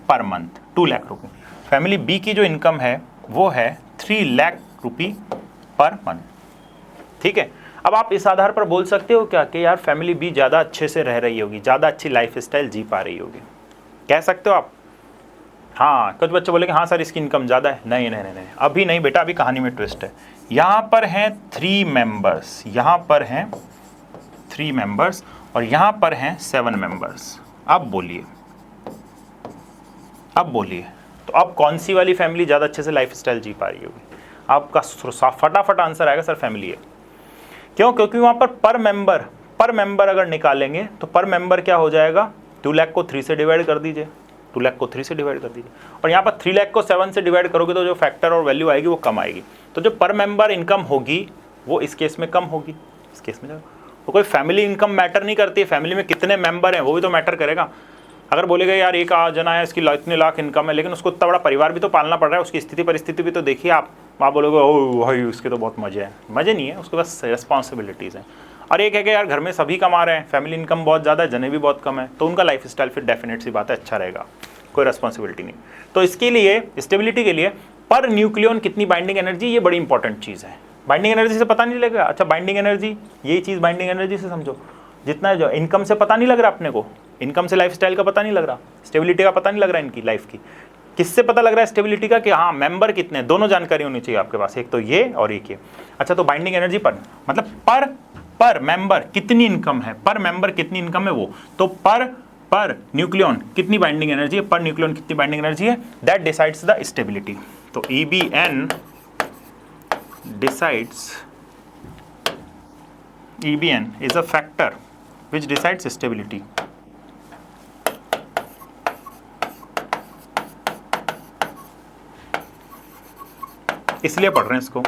पर मंथ, 2 लाख रुपी। फैमिली बी की जो इनकम है वो है 3 लाख रुपी पर मंथ। ठीक है, अब आप इस आधार पर बोल सकते हो क्या कि यार फैमिली बी ज़्यादा अच्छे से रह रही होगी, ज़्यादा अच्छी लाइफ स्टाइल जी पा रही होगी, कह सकते हो आप। हाँ, कुछ बच्चे बोलेंगे हाँ सर इसकी इनकम ज़्यादा है। नहीं, अभी नहीं बेटा, अभी कहानी में ट्विस्ट है। यहाँ पर हैं 3 मेंबर्स, यहाँ पर हैं 3 मेंबर्स और यहाँ पर हैं 7 मेंबर्स। अब बोलिए तो अब कौन सी वाली फैमिली ज़्यादा अच्छे से लाइफ स्टाइल जी पा रही होगी? आपका फटाफट आंसर आएगा सर फैमिली है। क्यों? क्योंकि वहाँ पर पर मेंबर अगर निकालेंगे तो पर मेंबर क्या हो जाएगा, 2 लाख को 3 से डिवाइड कर दीजिए, 2 लाख को 3 से डिवाइड कर दीजिए, और यहाँ पर 3 लाख को 7 से डिवाइड करोगे तो जो फैक्टर और वैल्यू आएगी वो कम आएगी। तो जो पर मेंबर इनकम होगी वो इस केस में कम होगी, इस केस में तो कोई फैमिली इनकम मैटर नहीं करती है, फैमिली में कितने मेंबर हैं वो भी तो मैटर करेगा। अगर बोलेगा यार एक जना है इसकी इतने लाख इनकम है, लेकिन उसको इतना बड़ा परिवार भी तो पालना पड़ रहा है, उसकी स्थिति परिस्थिति भी तो देखिए आप बोलोगे ओ भाई उसके तो बहुत मजे हैं, मजे नहीं है, उसके पास रिस्पॉन्सिबिलिटीज़ हैं। और एक है कि यार घर में सभी कमा रहे हैं, फैमिली इनकम बहुत ज़्यादा है, जने भी बहुत कम है, तो उनका लाइफ स्टाइल फिर डेफिनेट सी बात है अच्छा रहेगा, कोई रिस्पॉन्सिबिलिटी नहीं। तो इसके लिए स्टेबिलिटी के लिए पर न्यूक्लियन कितनी बाइंडिंग एनर्जी, ये बड़ी इंपॉर्टेंट चीज़ है। बाइंडिंग एनर्जी से पता नहीं लगेगा। अच्छा बाइंडिंग एनर्जी, यही चीज़ बाइंडिंग एनर्जी से समझो, जितना जो इनकम से पता नहीं लग रहा अपने को, इनकम से लाइफस्टाइल का पता नहीं लग रहा, स्टेबिलिटी का पता नहीं लग रहा इनकी लाइफ की। किससे पता लग रहा है स्टेबिलिटी का? कि हाँ मेंबर कितने, दोनों जानकारी होनी चाहिए आपके पास, एक तो ये और एक ये। अच्छा तो बाइंडिंग एनर्जी पर मतलब पर मेंबर कितनी इनकम है, पर मेंबर कितनी इनकम है वो, तो पर न्यूक्लियन कितनी बाइंडिंग एनर्जी है, पर न्यूक्लियन कितनी बाइंडिंग एनर्जी है, दैट डिसाइड्स द स्टेबिलिटी। तो EBN is a factor which decides stability. इसलिए पढ़ रहे हैं इसको।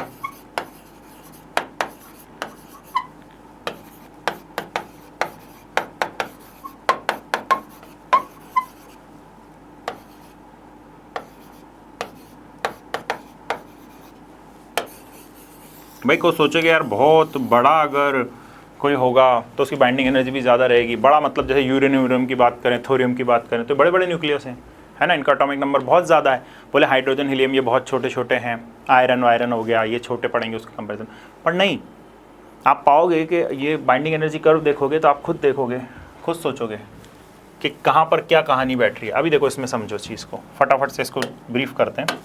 भाई को सोचोगे यार बहुत बड़ा अगर कोई होगा तो उसकी बाइंडिंग एनर्जी भी ज़्यादा रहेगी। बड़ा मतलब जैसे यूरेनियम की बात करें, थोरियम की बात करें, तो बड़े बड़े न्यूक्लियस हैं, है ना, इनका एटॉमिक नंबर बहुत ज़्यादा है। बोले हाइड्रोजन हीलियम ये बहुत छोटे छोटे हैं, आयरन हो गया ये छोटे पड़ेंगे उसके कंपेरिजन पर। नहीं, आप पाओगे कि ये बाइंडिंग एनर्जी कर्व देखोगे तो आप खुद देखोगे, खुद सोचोगे कि कहाँ पर क्या कहानी बैठ रही है। अभी देखो इसमें समझो चीज़ को, फटाफट से इसको ब्रीफ करते हैं।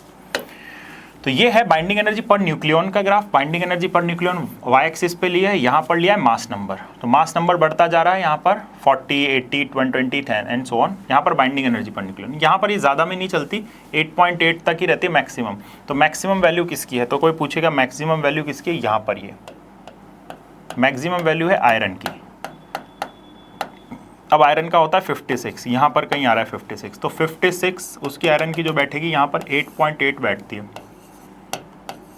तो ये है बाइंडिंग एनर्जी पर न्यूक्लियन का graph. Binding energy per nucleon Y axis पे लिया है, यहाँ पर लिया है मास नंबर। तो मास नंबर बढ़ता जा रहा है यहाँ पर 40, 80, 120, 10 एंड सो ऑन। यहाँ पर बाइंडिंग एनर्जी पर न्यूक्लियन, यहाँ पर ये ज़्यादा में नहीं चलती, 8.8 तक ही रहती है मैक्सिमम। तो मैक्सिमम वैल्यू किसकी है? तो कोई पूछेगा मैक्सिमम वैल्यू किसकी है? यहाँ पर ये मैक्सिमम वैल्यू है आयरन की। अब आयरन का होता है 56, यहाँ पर कहीं आ रहा है 56, तो 56 उसकी आयरन की जो बैठेगी यहाँ पर 8.8 बैठती है,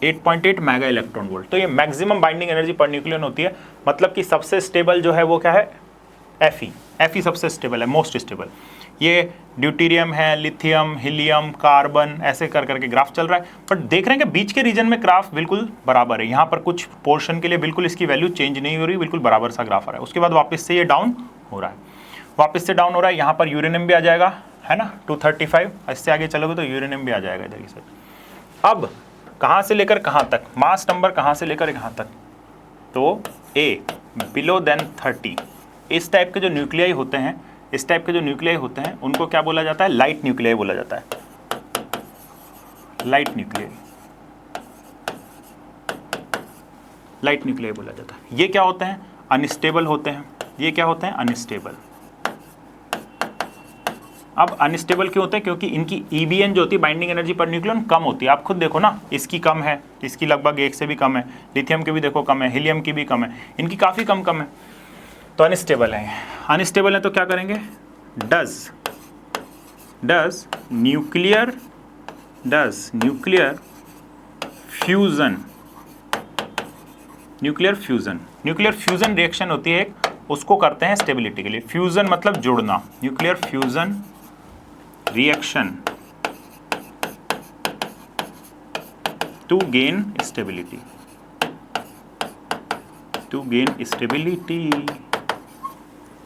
8.8 मेगा इलेक्ट्रॉन वोल्ट। तो ये maximum binding energy per nucleon होती है। मतलब कि सबसे स्टेबल जो है वो क्या है? Fe सबसे स्टेबल है, मोस्ट स्टेबल। ये ड्यूटेरियम है, लिथियम, हीलियम, कार्बन, ऐसे कर करके ग्राफ चल रहा है। बट देख रहे हैं कि बीच के रीजन में ग्राफ बिल्कुल बराबर है। यहाँ पर कुछ पोर्शन के लिए बिल्कुल इसकी वैल्यू चेंज नहीं हो रही, बिल्कुल बराबर सा ग्राफ आ रहा है। उसके बाद वापस से ये डाउन हो रहा है, वापस से डाउन हो रहा है। यहाँ पर यूरेनियम भी आ जाएगा, है ना, 235। इससे आगे चलोगे तो यूरेनियम भी आ जाएगा इधर से। अब कहाँ से लेकर कहाँ तक? मास नंबर कहाँ से लेकर कहाँ तक? तो ए बिलो देन 30। इस टाइप के जो न्यूक्लियाई होते हैं, इस टाइप के जो न्यूक्लियाई होते हैं उनको क्या बोला जाता है? लाइट न्यूक्लियाई बोला जाता है, लाइट न्यूक्लियाई, लाइट न्यूक्लियाई बोला जाता है। ये क्या होते हैं? अनस्टेबल होते हैं। ये क्या होते हैं? अनस्टेबल। अब अनस्टेबल क्यों होते हैं? क्योंकि इनकी EBN जो होती है, बाइंडिंग एनर्जी पर न्यूक्लियन, कम होती है। आप खुद देखो ना, इसकी कम है, इसकी लगभग 1 से भी कम है, लिथियम की भी देखो कम है, हीलियम की भी कम है, इनकी काफ़ी कम है, तो अनस्टेबल है। अनस्टेबल है तो क्या करेंगे? Does nuclear fusion, nuclear fusion reaction होती है एक, उसको करते हैं स्टेबिलिटी के लिए। फ्यूजन मतलब जुड़ना, nuclear fusion reaction to gain stability,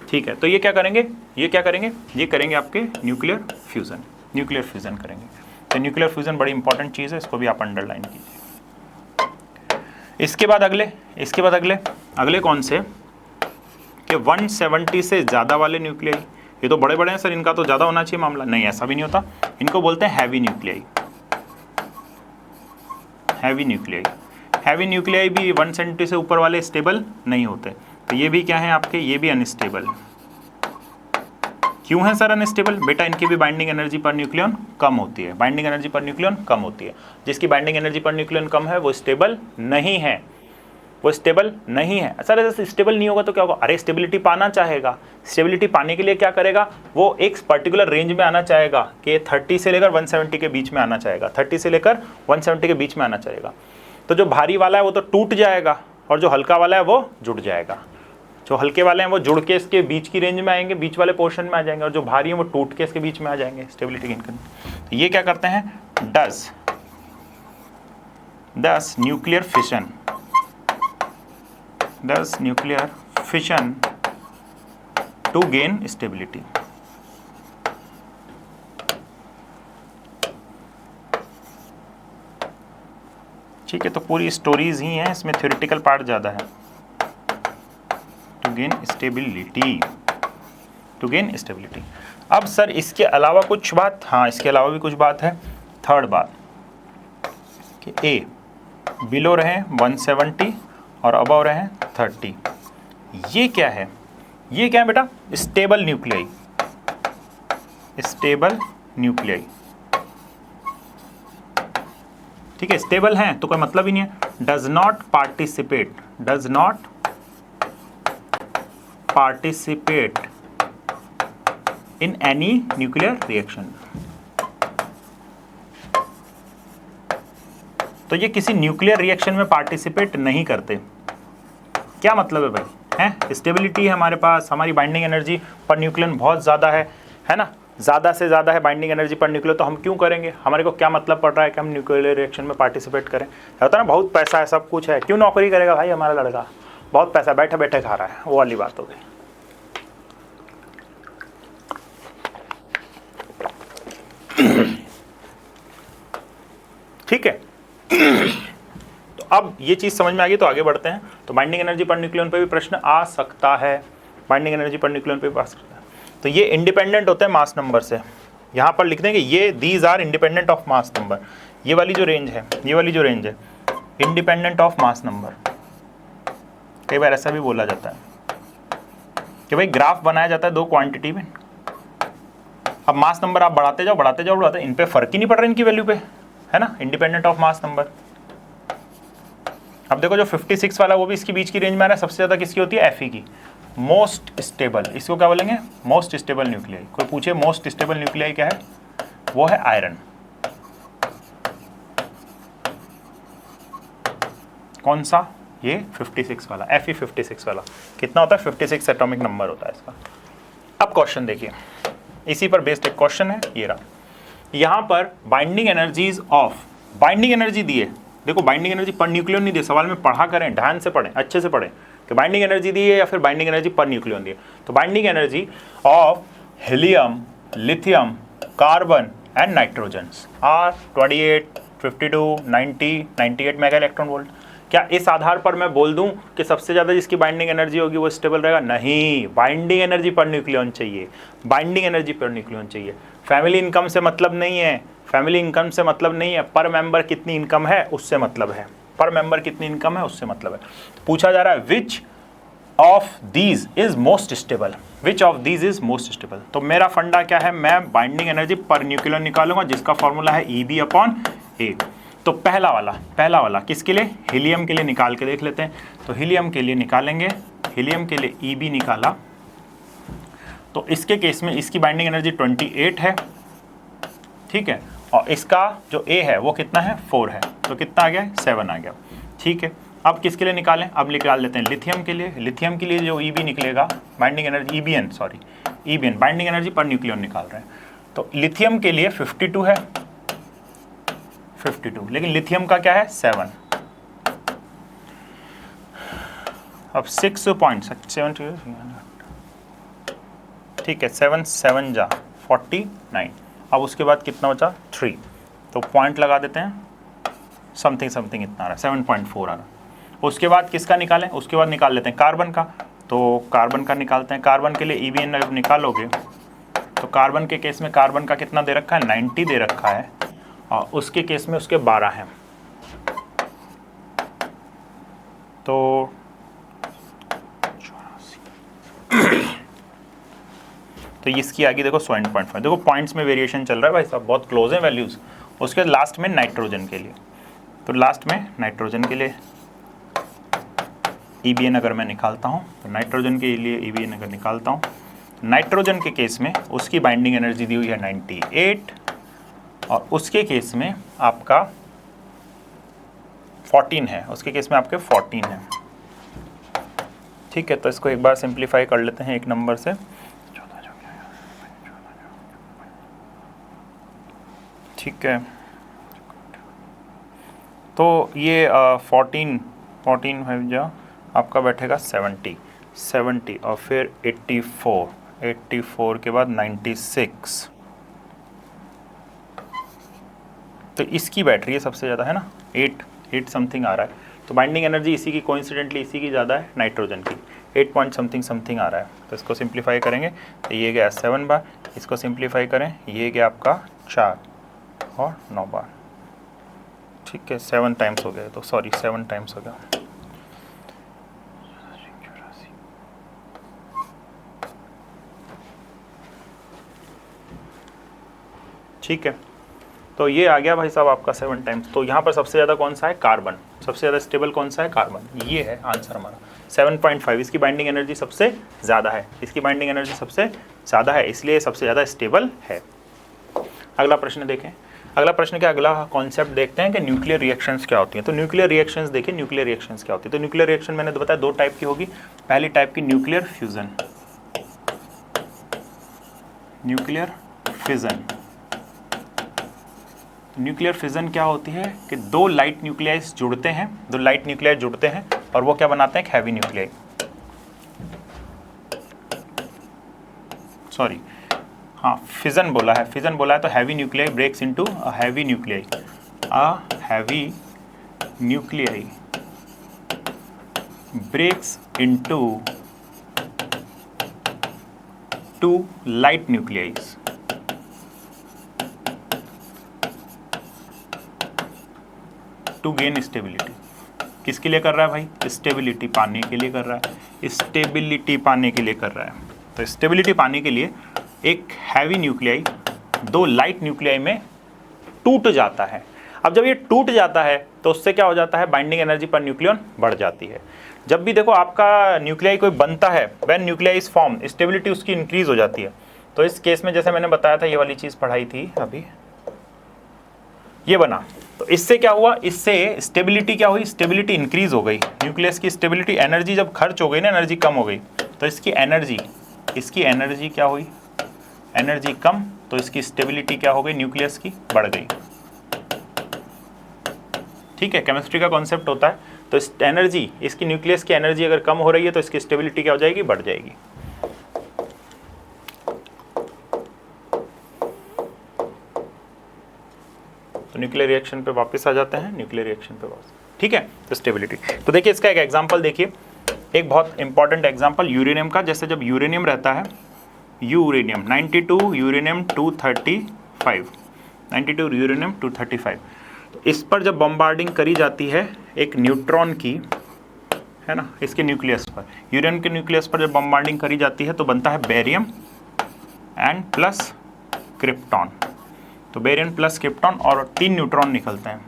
ठीक है। तो ये क्या करेंगे? ये करेंगे आपके न्यूक्लियर फ्यूजन करेंगे। तो न्यूक्लियर फ्यूजन बड़ी इंपॉर्टेंट चीज़ है, इसको भी आप अंडरलाइन कीजिए। इसके बाद अगले कौन से कि 170 से ज़्यादा वाले न्यूक्लियाई। ये तो बड़े बड़े हैं सर, इनका तो ज़्यादा होना चाहिए मामला। नहीं, ऐसा भी नहीं होता। इनको बोलते हैं हैवी न्यूक्लियाई। हैवी न्यूक्लियाई भी 170 से ऊपर वाले स्टेबल नहीं होते। तो ये भी क्या है आपके? ये भी अनस्टेबल। क्यों है सर अनस्टेबल? बेटा इनकी भी बाइंडिंग एनर्जी पर न्यूक्लियन कम होती है। जिसकी बाइंडिंग एनर्जी पर न्यूक्लियन कम है वो स्टेबल नहीं है, सर ऐसे स्टेबल नहीं होगा तो क्या होगा? अरे स्टेबिलिटी पाना चाहेगा, स्टेबिलिटी पाने के लिए क्या करेगा? वो एक पर्टिकुलर रेंज में आना चाहेगा कि 30 से लेकर 170 के बीच में आना चाहेगा, तो जो भारी वाला है वो तो टूट जाएगा और जो हल्का वाला है वो जुड़ जाएगा। जो हल्के वाले हैं वो जुड़ के इसके बीच की रेंज में आएंगे, बीच वाले पोर्शन में आ जाएंगे, और जो भारी है वो टूट के इसके बीच में आ जाएंगे स्टेबिलिटी गेन करने। तो ये क्या करते हैं? Does nuclear fission to gain stability. ठीक है, तो पूरी स्टोरीज ही हैं, इसमें थ्योरेटिकल पार्ट ज़्यादा है। To gain stability. अब सर इसके अलावा कुछ बात, हाँ इसके अलावा भी कुछ बात है। थर्ड बात कि ए बिलो रहे 170 और अबव रहे 30। ये क्या है बेटा? Stable nuclei. ठीक है, स्टेबल हैं तो कोई मतलब ही नहीं है। Does not participate in any nuclear reaction. तो ये किसी न्यूक्लियर रिएक्शन में पार्टिसिपेट नहीं करते। क्या मतलब है भाई? हैं स्टेबिलिटी है हमारे पास, हमारी बाइंडिंग एनर्जी पर न्यूक्लियन बहुत ज़्यादा है ना, ज़्यादा से ज़्यादा है बाइंडिंग एनर्जी पर न्यूक्लियर, तो हम क्यों करेंगे? हमारे को क्या मतलब पड़ रहा है कि हम न्यूक्लियर रिएक्शन में पार्टिसिपेट करें? होता है ना, बहुत पैसा है, सब कुछ है, क्यों नौकरी करेगा भाई हमारा लड़का? बहुत पैसा, बैठे बैठे खा रहा है, वो वाली बात हो गई। ठीक है, तो अब ये चीज़ समझ में आ गई, तो आगे बढ़ते हैं। तो बाइंडिंग एनर्जी पर न्यूक्लियन पे भी प्रश्न आ सकता है, तो ये इंडिपेंडेंट होते हैं मास नंबर से। यहाँ पर लिख देंगे ये these are independent of mass number. ये वाली जो रेंज है इंडिपेंडेंट ऑफ मास नंबर। कई बार ऐसा भी बोला जाता है कि भाई ग्राफ बनाया जाता है दो क्वांटिटी में, अब मास नंबर आप बढ़ाते जाओ, इन पे फर्क ही नहीं पड़ रहा इनकी वैल्यू पे, है ना, इंडिपेंडेंट ऑफ मास नंबर। अब देखो जो 56 वाला वो भी इसकी बीच की रेंज में आ रहा है, सबसे ज़्यादा किसकी होती है? Fe की। मोस्ट स्टेबल, इसको क्या बोलेंगे? Most stable nuclei. कोई पूछे मोस्ट स्टेबल न्यूक्लियाई क्या है? वो है आयरन। कौन सा? ये 56 वाला, Fe56 वाला। कितना होता है? 56 एटॉमिक नंबर होता है इसका। अब क्वेश्चन देखिए, इसी पर बेस्ड एक क्वेश्चन है, ये रहा। यहाँ पर binding energies of, binding energy दिए, देखो बाइंडिंग एनर्जी पर न्यूक्लियन नहीं दिए, सवाल में पढ़ा करें, ध्यान से पढ़ें, अच्छे से पढ़ें कि बाइंडिंग एनर्जी दी है या फिर बाइंडिंग एनर्जी पर न्यूक्लियन दी है। तो binding energy of helium, lithium, carbon and nitrogens are 28, 52, 90, 98 mega electron volt. क्या इस आधार पर मैं बोल दूं कि सबसे ज़्यादा जिसकी बाइंडिंग एनर्जी होगी वो स्टेबल रहेगा? नहीं, बाइंडिंग एनर्जी पर न्यूक्लियन चाहिए, फैमिली इनकम से मतलब नहीं है, पर मेंबर कितनी इनकम है उससे मतलब है, पूछा जा रहा है which of these is most stable, which of these is most stable. तो मेरा फंडा क्या है, मैं बाइंडिंग एनर्जी पर न्यूक्लियन निकालूंगा जिसका फॉर्मूला है Eb/A। तो पहला वाला किसके लिए, हीलियम के लिए निकाल के देख लेते हैं। तो हीलियम के लिए निकालेंगे, हीलियम के लिए Eb निकाला, तो इसके केस में इसकी बाइंडिंग एनर्जी 28 है, ठीक है, और इसका जो A है वो कितना है, 4 है, तो कितना आ गया, 7 आ गया, ठीक है। अब किसके लिए निकालें, अब निकाल लेते हैं लिथियम के लिए। लिथियम के लिए जो Eb निकलेगा, binding energy Ebn binding energy per nucleon निकाल रहे हैं। तो लिथियम के लिए 52 है, 52, लेकिन लिथियम का क्या है, 7। अब 6.7, ठीक है, 7 जा 49। अब उसके बाद कितना बचा, 3, तो पॉइंट लगा देते हैं, समथिंग इतना आ रहा है, 7.4 आ रहा है। उसके बाद किसका निकालें, उसके बाद निकाल लेते हैं कार्बन का। तो कार्बन का निकालते हैं। कार्बन के लिए Ebn निकालोगे तो कार्बन के केस में कार्बन का कितना दे रखा है, 90 दे रखा है, और उसके केस में उसके 12 हैं। तो तो इसकी आगे देखो 7.5, देखो पॉइंट्स में वेरिएशन चल रहा है भाई साहब, बहुत क्लोज है वैल्यूज। उसके लास्ट में नाइट्रोजन के लिए, तो लास्ट में नाइट्रोजन के लिए Ebn अगर मैं निकालता हूँ, तो नाइट्रोजन के लिए Ebn अगर निकालता हूँ, नाइट्रोजन के केस में उसकी बाइंडिंग एनर्जी दी हुई है 98, और उसके केस में आपका 14 है, उसके केस में आपके 14 है, ठीक है। तो इसको एक बार सिंप्लीफाई कर लेते हैं एक नंबर से, ठीक है। तो ये 14 है जो आपका बैठेगा 70 और फिर 84 के बाद 96। तो इसकी बैटरी है सबसे ज़्यादा, है ना, 8 समथिंग आ रहा है। तो बाइंडिंग एनर्जी इसी की कोइंसिडेंटली इसी की ज़्यादा है, नाइट्रोजन की 8 पॉइंट समथिंग आ रहा है। तो इसको सिंप्लीफाई करेंगे तो ये गया 7 बार, इसको सिंप्लीफाई करें, ये गया आपका 4 और 9 बार, ठीक है, 7 टाइम्स हो गया, तो सॉरी 7 टाइम्स हो गया, ठीक है। तो ये आ गया भाई साहब आपका 7 टाइम्स। तो यहाँ पर सबसे ज़्यादा कौन सा है, कार्बन, सबसे ज़्यादा स्टेबल कौन सा है, कार्बन, ये है आंसर हमारा 7.5। इसकी बाइंडिंग एनर्जी सबसे ज़्यादा है, इसकी बाइंडिंग एनर्जी सबसे ज़्यादा है, इसलिए सबसे ज़्यादा स्टेबल है। अगला प्रश्न देखें। अगला प्रश्न के अगला कॉन्सेप्ट देखते हैं कि न्यूक्लियर रिएक्शंस क्या होती हैं। तो न्यूक्लियर रिएक्शंस देखिए, न्यूक्लियर रिएक्शंस क्या होती है। तो न्यूक्लियर रिएक्शन मैंने तो बताया 2 टाइप की होगी। पहली टाइप की nuclear fusion, nuclear fission. Nuclear fission क्या होती है कि 2 लाइट न्यूक्लियाइज जुड़ते हैं, 2 लाइट न्यूक्लियाइज जुड़ते हैं और वो क्या बनाते हैं, एक हैवी न्यूक्लियाई, सॉरी हाँ फिजन बोला है, फिजन बोला है, तो heavy nuclei breaks into a heavy nuclei, a heavy nuclei breaks into 2 light nuclei. To gain stability. किसके लिए कर रहा है भाई, स्टेबिलिटी पाने के लिए कर रहा है, स्टेबिलिटी पाने के लिए कर रहा है। तो स्टेबिलिटी पाने के लिए एक हैवी न्यूक्लियाई 2 लाइट न्यूक्लियाई में टूट जाता है। अब जब ये टूट जाता है तो उससे क्या हो जाता है, बाइंडिंग एनर्जी पर न्यूक्लियन बढ़ जाती है। जब भी देखो आपका न्यूक्लियाई कोई बनता है, when nuclei is form, stability उसकी इंक्रीज हो जाती है। तो इस केस में जैसे मैंने बताया था, ये वाली चीज़ पढ़ाई थी अभी, ये बना, तो इससे क्या हुआ, इससे स्टेबिलिटी क्या हुई, स्टेबिलिटी इंक्रीज हो गई। न्यूक्लियस की स्टेबिलिटी, एनर्जी जब खर्च हो गई ना, एनर्जी कम हो गई, तो इसकी एनर्जी क्या हुई, एनर्जी कम, तो इसकी स्टेबिलिटी क्या हो गई, न्यूक्लियस की बढ़ गई। ठीक है, केमिस्ट्री का कॉन्सेप्ट होता है। तो इस एनर्जी, इसकी न्यूक्लियस की एनर्जी अगर कम हो रही है तो इसकी स्टेबिलिटी क्या हो जाएगी, बढ़ जाएगी। तो न्यूक्लियर रिएक्शन पे वापस आ जाते हैं, न्यूक्लियर रिएक्शन पे वापस, ठीक है। तो स्टेबिलिटी, तो देखिए इसका एक एग्जांपल देखिए, एक बहुत इंपॉर्टेंट एग्जांपल यूरेनियम का। जैसे जब यूरेनियम रहता है, यूरेनियम 92, यूरेनियम 235, 92 यूरेनियम 235, तो इस पर जब बम्बार्डिंग करी जाती है एक न्यूट्रॉन की, है ना, इसके न्यूक्लियस पर, यूरेनियम के न्यूक्लियस पर जब बम्बार्डिंग करी जाती है तो बनता है बेरियम एंड प्लस क्रिप्टॉन। तो बेरियम प्लस क्रिप्टॉन और 3 न्यूट्रॉन निकलते हैं,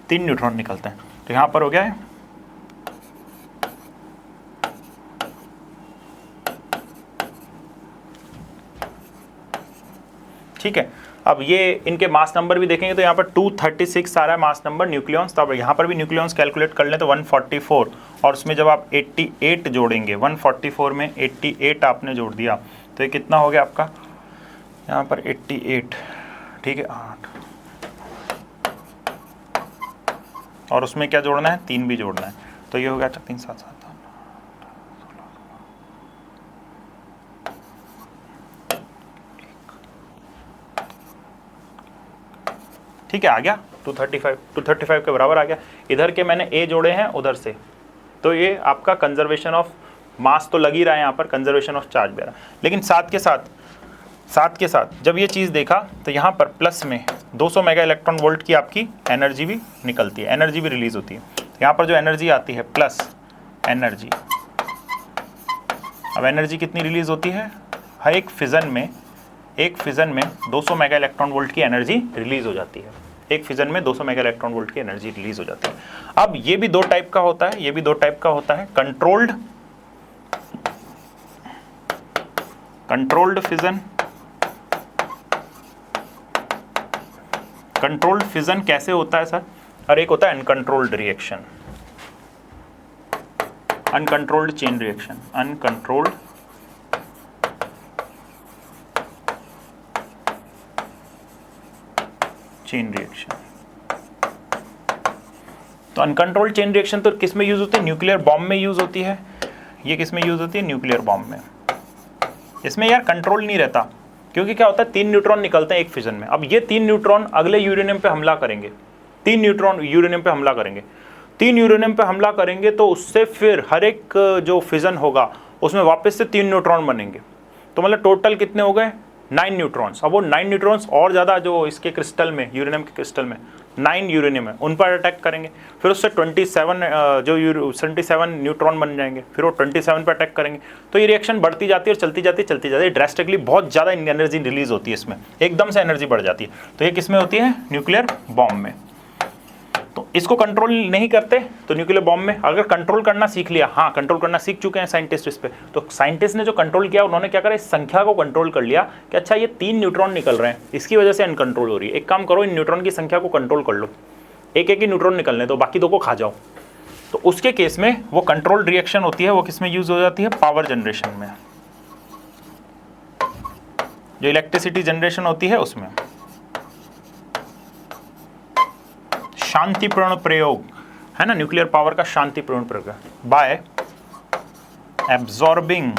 3 न्यूट्रॉन निकलते हैं। तो यहाँ पर हो गया है ठीक है। अब ये इनके मास नंबर भी देखेंगे तो यहाँ पर 236 आ रहा है मास नंबर न्यूक्लियॉन्स। तो अब यहाँ पर भी न्यूक्लियॉन्स कैलकुलेट कर लें तो 144, और उसमें जब आप 88 जोड़ेंगे, 144 में 88 आपने जोड़ दिया तो ये कितना हो गया आपका, यहाँ पर 88, ठीक है 8, और उसमें क्या जोड़ना है, 3 भी जोड़ना है, तो ये हो गया 3 7 7 ठीक है, आ गया 235 के बराबर आ गया। इधर के मैंने ए जोड़े हैं उधर से, तो ये आपका कंजर्वेशन ऑफ मास तो लग ही रहा है यहाँ पर, कंजर्वेशन ऑफ चार्ज भी आ रहा है। लेकिन साथ के साथ जब ये चीज़ देखा तो यहाँ पर प्लस में 200 मेगा इलेक्ट्रॉन वोल्ट की आपकी एनर्जी भी निकलती है, एनर्जी भी रिलीज होती है। यहाँ पर जो एनर्जी आती है प्लस एनर्जी, अब एनर्जी कितनी रिलीज होती है, हर एक फिजन में 200 मेगा इलेक्ट्रॉन वोल्ट की एनर्जी रिलीज हो जाती है, एक फिजन में 200 मेगा इलेक्ट्रॉन वोल्ट की एनर्जी रिलीज हो जाती है। अब ये भी 2 टाइप का होता है, ये भी 2 टाइप का होता है, कंट्रोल्ड फिजन। कंट्रोल्ड फिजन कैसे होता है सर, और एक होता है uncontrolled reaction, uncontrolled chain reaction, uncontrolled chain reaction. तो अनकंट्रोल्ड चेन रिएक्शन तो किस में यूज होती है, न्यूक्लियर बॉम्ब में यूज होती है। ये किस में यूज होती है, न्यूक्लियर बॉम्ब में। इसमें यार कंट्रोल नहीं रहता, क्योंकि क्या होता है 3 न्यूट्रॉन निकलते हैं एक फिजन में। अब ये 3 न्यूट्रॉन अगले यूरेनियम पे हमला करेंगे, 3 न्यूट्रॉन यूरेनियम पे हमला करेंगे, 3 यूरेनियम पे हमला करेंगे, तो उससे फिर हर एक जो फिजन होगा उसमें वापस से 3 न्यूट्रॉन बनेंगे। तो मतलब टोटल कितने हो गए, 9 न्यूट्रॉन्स। अब वो 9 न्यूट्रॉन्स और ज़्यादा जो इसके क्रिस्टल में, यूरेनियम के क्रिस्टल में 9 यूरेनियम है, उन पर अटैक करेंगे, फिर उससे 27 न्यूट्रॉन बन जाएंगे, फिर वो 27 पर अटैक करेंगे। तो ये रिएक्शन बढ़ती जाती है और चलती जाती है ड्रास्टिकली, बहुत ज़्यादा एनर्जी रिलीज होती है इसमें, एकदम से एनर्जी बढ़ जाती है। तो ये किस में होती है, न्यूक्लियर बॉम्ब में। तो इसको कंट्रोल नहीं करते तो न्यूक्लियर बॉम्ब में, अगर कंट्रोल करना सीख लिया, हाँ कंट्रोल करना सीख चुके हैं साइंटिस्ट इस पे, तो साइंटिस्ट ने जो कंट्रोल किया उन्होंने क्या करा, इस संख्या को कंट्रोल कर लिया कि अच्छा ये 3 न्यूट्रॉन निकल रहे हैं, इसकी वजह से अनकंट्रोल हो रही है। एक काम करो, इन न्यूट्रॉन की संख्या को कंट्रोल कर लो, एक ही न्यूट्रॉन निकलने दो, बाकी 2 को खा जाओ। तो उसके केस में वो कंट्रोल्ड रिएक्शन होती है, वो किस में यूज हो जाती है, पावर जनरेशन में, जो इलेक्ट्रिसिटी जनरेशन होती है उसमें। शांतिपूर्ण प्रयोग है ना, न्यूक्लियर पावर का शांतिपूर्ण प्रयोग, by absorbing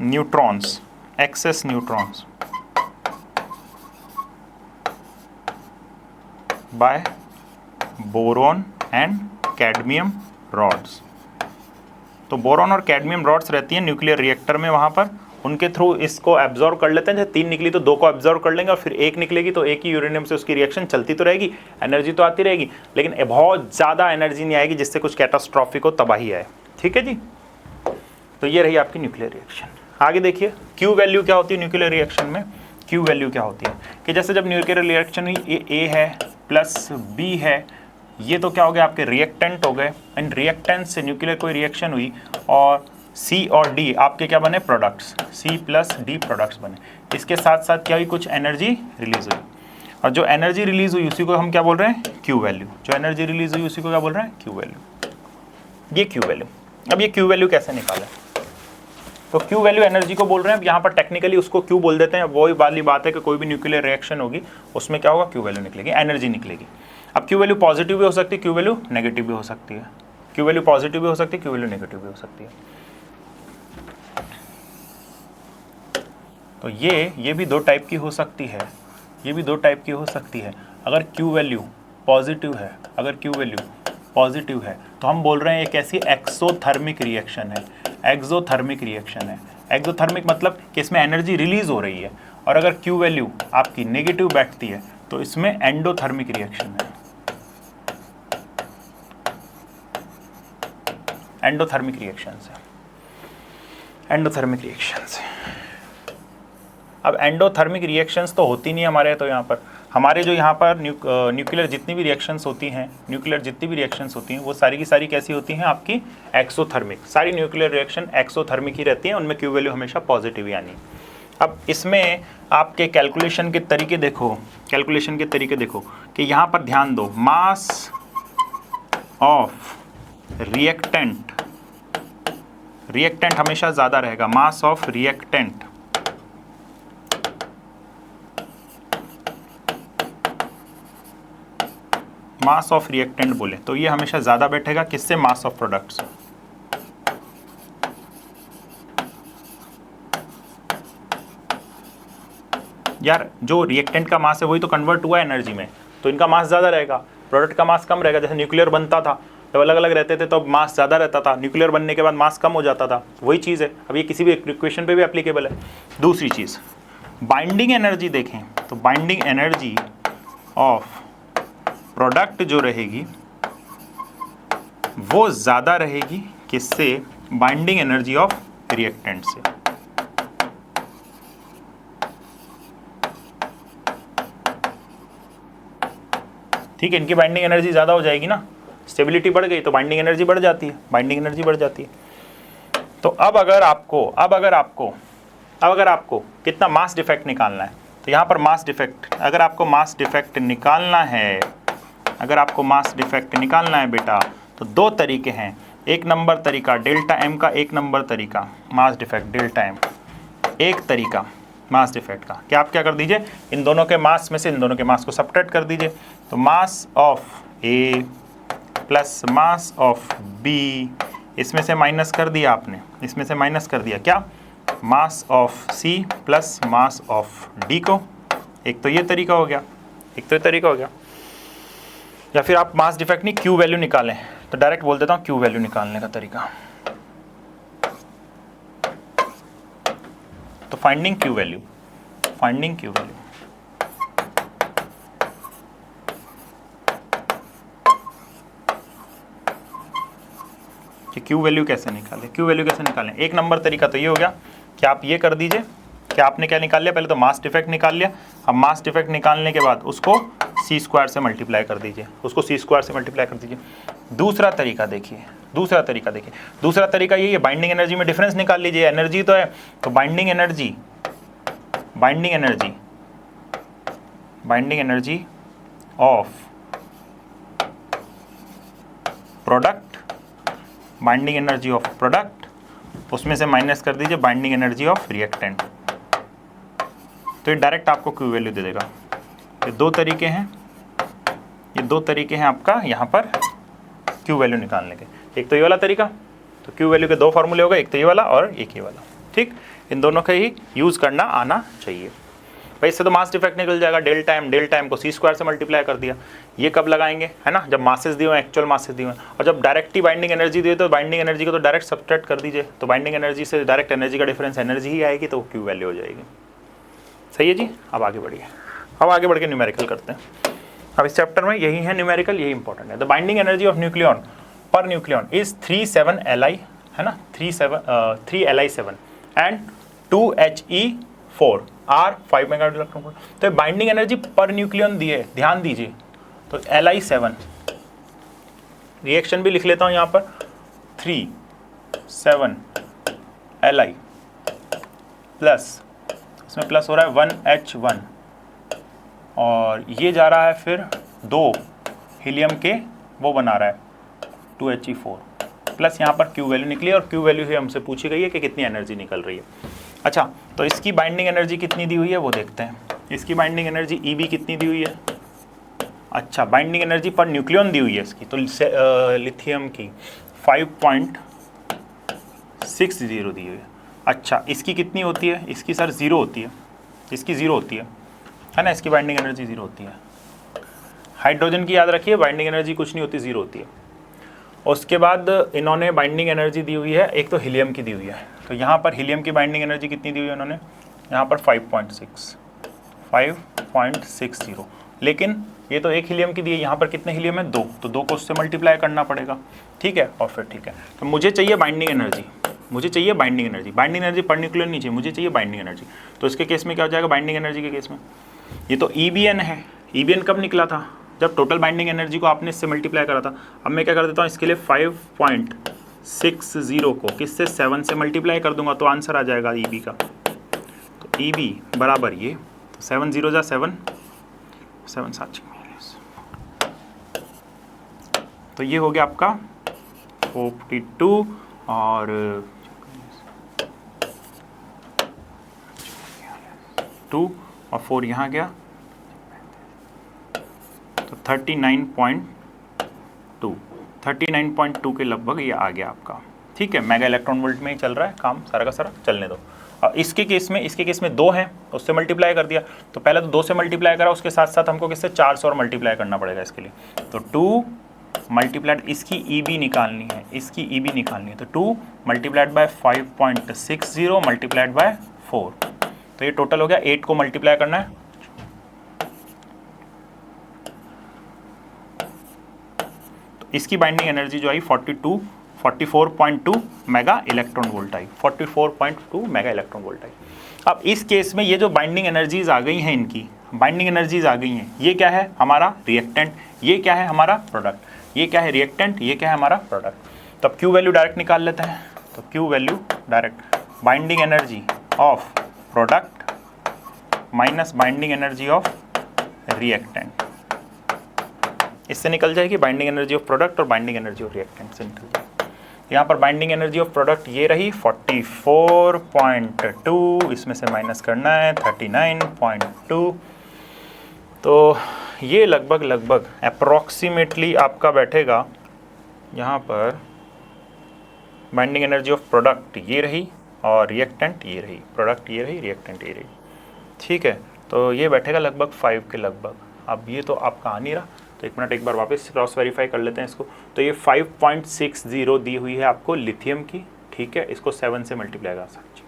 neutrons, excess neutrons, by boron and cadmium rods. तो बोरॉन और कैडमियम रॉड्स रहती हैं न्यूक्लियर रिएक्टर में, वहां पर उनके थ्रू इसको एब्जॉर्ब कर लेते हैं। जैसे 3 निकली तो 2 को एब्जॉर्ब कर लेंगे, और फिर 1 निकलेगी तो एक ही यूरेनियम से उसकी रिएक्शन चलती तो रहेगी, एनर्जी तो आती रहेगी, लेकिन बहुत ज़्यादा एनर्जी नहीं आएगी जिससे कुछ कैटास्ट्रॉफिक हो, तबाही आए। ठीक है जी, तो ये रही आपकी न्यूक्लियर रिएक्शन। आगे देखिए क्यू वैल्यू क्या होती है न्यूक्लियर रिएक्शन में। क्यू वैल्यू क्या होती है कि जैसे जब न्यूक्लियर रिएक्शन हुई, ये ए है प्लस बी है, ये तो क्या हो गया आपके रिएक्टेंट हो गए, एंड रिएक्टेंट से न्यूक्लियर कोई रिएक्शन हुई और सी और डी आपके क्या बने, products, C plus D products बने। इसके साथ साथ क्या हुई, कुछ एनर्जी रिलीज हुई, और जो एनर्जी रिलीज हुई उसी को हम क्या बोल रहे हैं, क्यू वैल्यू। जो एनर्जी रिलीज हुई उसी को क्या बोल रहे हैं, क्यू वैल्यू। ये क्यू वैल्यू। अब ये क्यू वैल्यू कैसे निकालें, तो क्यू वैल्यू एनर्जी को बोल रहे हैं। अब यहाँ पर टेक्निकली उसको क्यू बोल देते हैं। वही वाली बात है कि कोई भी न्यूक्लियर रिएक्शन होगी उसमें क्या होगा, क्यू वैल्यू निकलेगी, एनर्जी निकलेगी। अब क्यू वैल्यू पॉजिटिव भी हो सकती है, क्यू वैल्यू नेगेटिव भी हो सकती है, क्यू वैल्यू पॉजिटिव भी हो सकती है, क्यू वैल्यू नेगेटिव भी हो सकती है। तो ये भी 2 टाइप की हो सकती है, ये भी 2 टाइप की हो सकती है। अगर क्यू वैल्यू पॉजिटिव है, अगर क्यू वैल्यू पॉजिटिव है तो हम बोल रहे हैं एक ऐसी एक्सोथर्मिक रिएक्शन है, एक्सोथर्मिक रिएक्शन है। एक्सोथर्मिक मतलब कि इसमें एनर्जी रिलीज हो रही है। और अगर क्यू वैल्यू आपकी नेगेटिव बैठती है तो इसमें एंडोथर्मिक रिएक्शन है, एंडोथर्मिक रिएक्शंस है, एंडोथर्मिक रिएक्शंस। अब एंडोथर्मिक रिएक्शंस तो होती नहीं हमारे, तो यहाँ पर हमारे जो यहाँ पर न्यूक्लियर जितनी भी रिएक्शंस होती हैं, न्यूक्लियर जितनी भी रिएक्शंस होती हैं वो सारी की सारी कैसी होती हैं आपकी एक्सोथर्मिक। सारी न्यूक्लियर रिएक्शन एक्सोथर्मिक ही रहती हैं, उनमें क्यू वैल्यू हमेशा पॉजिटिव ही आनी। अब इसमें आपके कैलकुलेशन के तरीके देखो, कैलकुलेशन के तरीके देखो कि यहाँ पर ध्यान दो, मास ऑफ रिएक्टेंट, रिएक्टेंट हमेशा ज़्यादा रहेगा, mass of reactant mass of reactant बोले तो ये हमेशा ज़्यादा बैठेगा किससे, मास ऑफ प्रोडक्ट से। यार जो रिएक्टेंट का मास है वही तो कन्वर्ट हुआ है एनर्जी में, तो इनका मास ज़्यादा रहेगा, प्रोडक्ट का मास कम रहेगा। जैसे न्यूक्लियर बनता था जब अलग अलग रहते थे तो मास ज़्यादा रहता था, न्यूक्लियर बनने के बाद मास कम हो जाता था, वही चीज़ है। अब ये किसी भी इक्वेशन पे भी एप्लीकेबल है। दूसरी चीज़ बाइंडिंग एनर्जी देखें तो बाइंडिंग एनर्जी ऑफ प्रोडक्ट जो रहेगी वो ज़्यादा रहेगी किससे, बाइंडिंग एनर्जी ऑफ रिएक्टेंट से। ठीक है, इनकी बाइंडिंग एनर्जी ज़्यादा हो जाएगी ना, स्टेबिलिटी बढ़ गई तो बाइंडिंग एनर्जी बढ़ जाती है, बाइंडिंग एनर्जी बढ़ जाती है। तो अब अगर आपको कितना मास डिफेक्ट निकालना है, तो यहाँ पर मास डिफेक्ट, अगर आपको मास डिफेक्ट निकालना है, अगर आपको मास डिफेक्ट निकालना है बेटा, तो दो तरीके हैं। एक नंबर तरीका डेल्टा एम का, एक नंबर तरीका मास डिफेक्ट डेल्टा एम, एक तरीका मास डिफेक्ट का कि आप क्या कर दीजिए, इन दोनों के मास में से इन दोनों के मास को सब्ट्रैक्ट कर दीजिए। तो mass of A plus mass of B, इसमें से माइनस कर दिया आपने, इसमें से माइनस कर दिया क्या, mass of C plus mass of D को। एक तो ये तरीका हो गया, एक तो ये तरीका हो गया। या फिर आप मास डिफेक्ट नहीं क्यू वैल्यू निकालें, तो डायरेक्ट बोल देता हूँ क्यू वैल्यू निकालने का तरीका। तो finding Q value, finding Q value, कि क्यू वैल्यू कैसे निकालें, क्यू वैल्यू कैसे निकालें। एक नंबर तरीका तो ये हो गया कि आप ये कर दीजिए कि आपने क्या निकाल लिया, पहले तो मास डिफेक्ट निकाल लिया। अब मास डिफेक्ट निकालने के बाद उसको सी स्क्वायर से मल्टीप्लाई कर दीजिए, उसको सी स्क्वायर से मल्टीप्लाई कर दीजिए। दूसरा तरीका देखिए, दूसरा तरीका देखिए, दूसरा तरीका यही है, बाइंडिंग एनर्जी में डिफरेंस निकाल लीजिए। एनर्जी तो है, तो binding energy, binding energy, binding energy of product, binding energy of product, उसमें से माइनस कर दीजिए बाइंडिंग एनर्जी ऑफ रिएक्टेंट, तो ये डायरेक्ट आपको क्यू वैल्यू दे देगा। ये दो तरीके हैं, ये दो तरीके हैं आपका यहाँ पर क्यू वैल्यू निकालने के। एक तो ये वाला तरीका, तो क्यू वैल्यू के दो फार्मूले हो गए, एक तो ये वाला और एक ये वाला। ठीक, इन दोनों का ही यूज़ करना आना चाहिए भाई। इससे तो मास डिफेक्ट निकल जाएगा, डेल्टा एम को सी स्क्वायर से मल्टीप्लाई कर दिया। ये कब लगाएंगे, है ना, जब मासेस दिए हुए, एक्चुअल मासेस दिए हुए, और जब डायरेक्ट ही बाइंडिंग एनर्जी दिए तो बाइंडिंग एनर्जी को तो डायरेक्ट सब्ट्रैक्ट कर दीजिए, तो बाइंडिंग एनर्जी से डायरेक्ट एनर्जी का डिफरेंस एनर्जी ही आएगी, तो क्यू वैल्यू हो जाएगी। सही है जी। अब आगे बढ़िए, अब आगे बढ़ के न्यूमेरिकल करते हैं। अब इस चैप्टर में यही है न्यूमेरिकल, यही इंपॉर्टेंट है। The binding energy of nucleon per nucleon is 37 Li, है ना, 3 Li7 and 2 He4 R 5 mega electron volt. तो बाइंडिंग एनर्जी पर न्यूक्लियन दिए, ध्यान दीजिए। तो Li7 रिएक्शन भी लिख लेता हूँ यहाँ पर, 3 7 Li प्लस, इसमें प्लस हो रहा है 1H1, और ये जा रहा है फिर 2 हीलियम के वो बना रहा है 2He4 प्लस यहाँ पर क्यू वैल्यू निकली, और क्यू वैल्यू ही हमसे पूछी गई है कि कितनी एनर्जी निकल रही है। अच्छा, तो इसकी बाइंडिंग एनर्जी कितनी दी हुई है वो देखते हैं। इसकी बाइंडिंग एनर्जी EB कितनी दी हुई है। अच्छा, बाइंडिंग एनर्जी पर न्यूक्लियन दी हुई है इसकी, तो लिथियम की 5.60 दी हुई है। अच्छा, इसकी कितनी होती है, इसकी सर 0 होती है, इसकी 0 होती है ना, इसकी बाइंडिंग एनर्जी 0 होती है। हाइड्रोजन की याद रखिए, बाइंडिंग एनर्जी कुछ नहीं होती, 0 होती है। उसके बाद इन्होंने बाइंडिंग एनर्जी दी हुई है, एक तो हीलियम की दी हुई है, तो यहाँ पर हीलियम की बाइंडिंग एनर्जी कितनी दी हुई है उन्होंने, यहाँ पर 5.60, लेकिन ये तो एक हीलियम की दी है, यहाँ पर कितने हीलियम है 2, तो 2 को उससे मल्टीप्लाई करना पड़ेगा, ठीक है। और फिर ठीक है, तो मुझे चाहिए बाइंडिंग एनर्जी, मुझे चाहिए binding energy, binding energy per nucleon नहीं चाहिए, मुझे चाहिए बाइंडिंग एनर्जी। तो इसके केस में क्या हो जाएगा बाइंडिंग एनर्जी के केस में, ये तो EBN है, EBN कब निकला था, जब टोटल बाइंडिंग एनर्जी को आपने इससे मल्टीप्लाई करा था। अब मैं क्या कर देता हूँ, इसके लिए 5.60 को किससे 7 से मल्टीप्लाई कर दूंगा, तो आंसर आ जाएगा EB का। तो EB बराबर ये, तो 7 0 जा 7 7 तो ये हो गया आपका 42 और 2 और 4 यहाँ गया, तो 39.2 के लगभग ये आ गया आपका, ठीक है। मेगा इलेक्ट्रॉन वोल्ट में ही चल रहा है काम, सारा का सारा चलने दो। और इसके केस में 2 हैं, उससे मल्टीप्लाई कर दिया, तो पहले तो 2 से मल्टीप्लाई करा, उसके साथ साथ हमको किससे 4 से और मल्टीप्लाई करना पड़ेगा इसके लिए। तो 2 मल्टीप्लाइड, इसकी EB निकालनी है, इसकी EB निकालनी है, तो 2 मल्टीप्लाइड बाय 5.60 मल्टीप्लाइड बाय 4, तो ये टोटल हो गया। 8 को मल्टीप्लाई करना है, तो इसकी बाइंडिंग एनर्जी जो आई 44.2 मेगा इलेक्ट्रॉन वोल्ट आई, 44.2 मेगा इलेक्ट्रॉन वोल्ट आई। अब इस केस में ये जो बाइंडिंग एनर्जीज आ गई हैं, इनकी बाइंडिंग एनर्जीज आ गई हैं, ये क्या है हमारा रिएक्टेंट, ये क्या है हमारा प्रोडक्ट, ये क्या है रिएक्टेंट, ये क्या है हमारा प्रोडक्ट। तो अब Q वैल्यू डायरेक्ट निकाल लेते हैं, तो Q value direct binding energy of product minus binding energy of reactant, इससे निकल जाएगी बाइंडिंग एनर्जी ऑफ प्रोडक्ट और बाइंडिंग एनर्जी ऑफ रिएक्टेंट से निकल जाएगी। यहाँ पर बाइंडिंग एनर्जी ऑफ प्रोडक्ट ये रही 44.2, इसमें से माइनस करना है 39.2, तो ये लगभग अप्रॉक्सीमेटली आपका बैठेगा यहाँ पर बाइंडिंग एनर्जी ऑफ प्रोडक्ट ये रही और रिएक्टेंट ये रही, प्रोडक्ट ये रही, रिएक्टेंट ये रही, ठीक है। तो ये बैठेगा लगभग 5 के लगभग। अब ये तो आपका आ नहीं रहा, तो 1 मिनट एक बार वापस क्रॉस वेरीफाई कर लेते हैं इसको। तो ये 5.60 दी हुई है आपको लिथियम की, ठीक है, इसको 7 से मल्टीप्लाई कर सकते,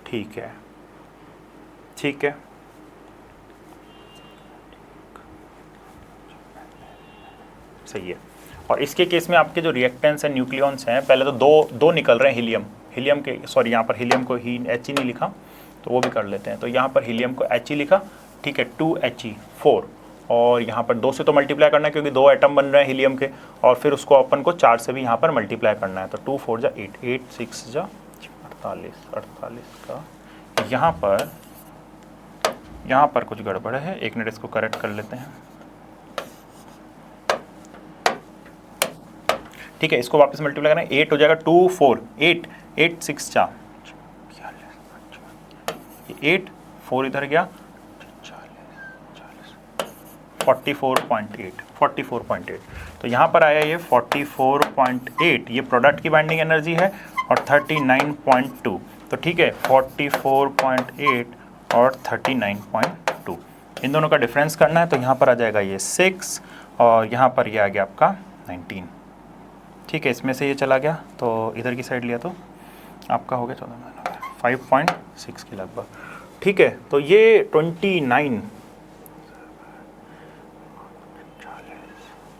ठीक है, ठीक है, सही है। और इसके केस में आपके जो रिएक्टेंट्स हैं, न्यूक्लियॉन्स हैं, पहले तो दो निकल रहे हैं हीलियम के, सॉरी यहाँ पर हीलियम को ही He नहीं लिखा, तो वो भी कर लेते हैं। तो यहाँ पर हीलियम को He लिखा, ठीक है, 2He4, और यहाँ पर 2 से तो मल्टीप्लाई करना है क्योंकि 2 एटम बन रहे हैं हीलियम के, और फिर उसको अपन को 4 से भी यहाँ पर मल्टीप्लाई करना है। तो 2 4 जा 8, 8 6 जा 48 का यहाँ पर कुछ गड़बड़ है, 1 मिनट इसको करेक्ट कर लेते हैं, ठीक है। इसको वापस मल्टीप्लाई करना है, 8 हो जाएगा 2 4 8 8 6 जा 8 4 इधर गया 44.8, तो यहाँ पर आया ये 44.8, ये प्रोडक्ट की बाइंडिंग एनर्जी है, और 39.2, तो ठीक है 44.8 और 39.2, इन दोनों का डिफरेंस करना है। तो यहाँ पर आ जाएगा ये 6 और यहाँ पर ये आ गया आपका 19, ठीक है। इसमें से ये चला गया तो इधर की साइड लिया तो आपका हो गया 5.6 के लगभग, ठीक है। तो ये 29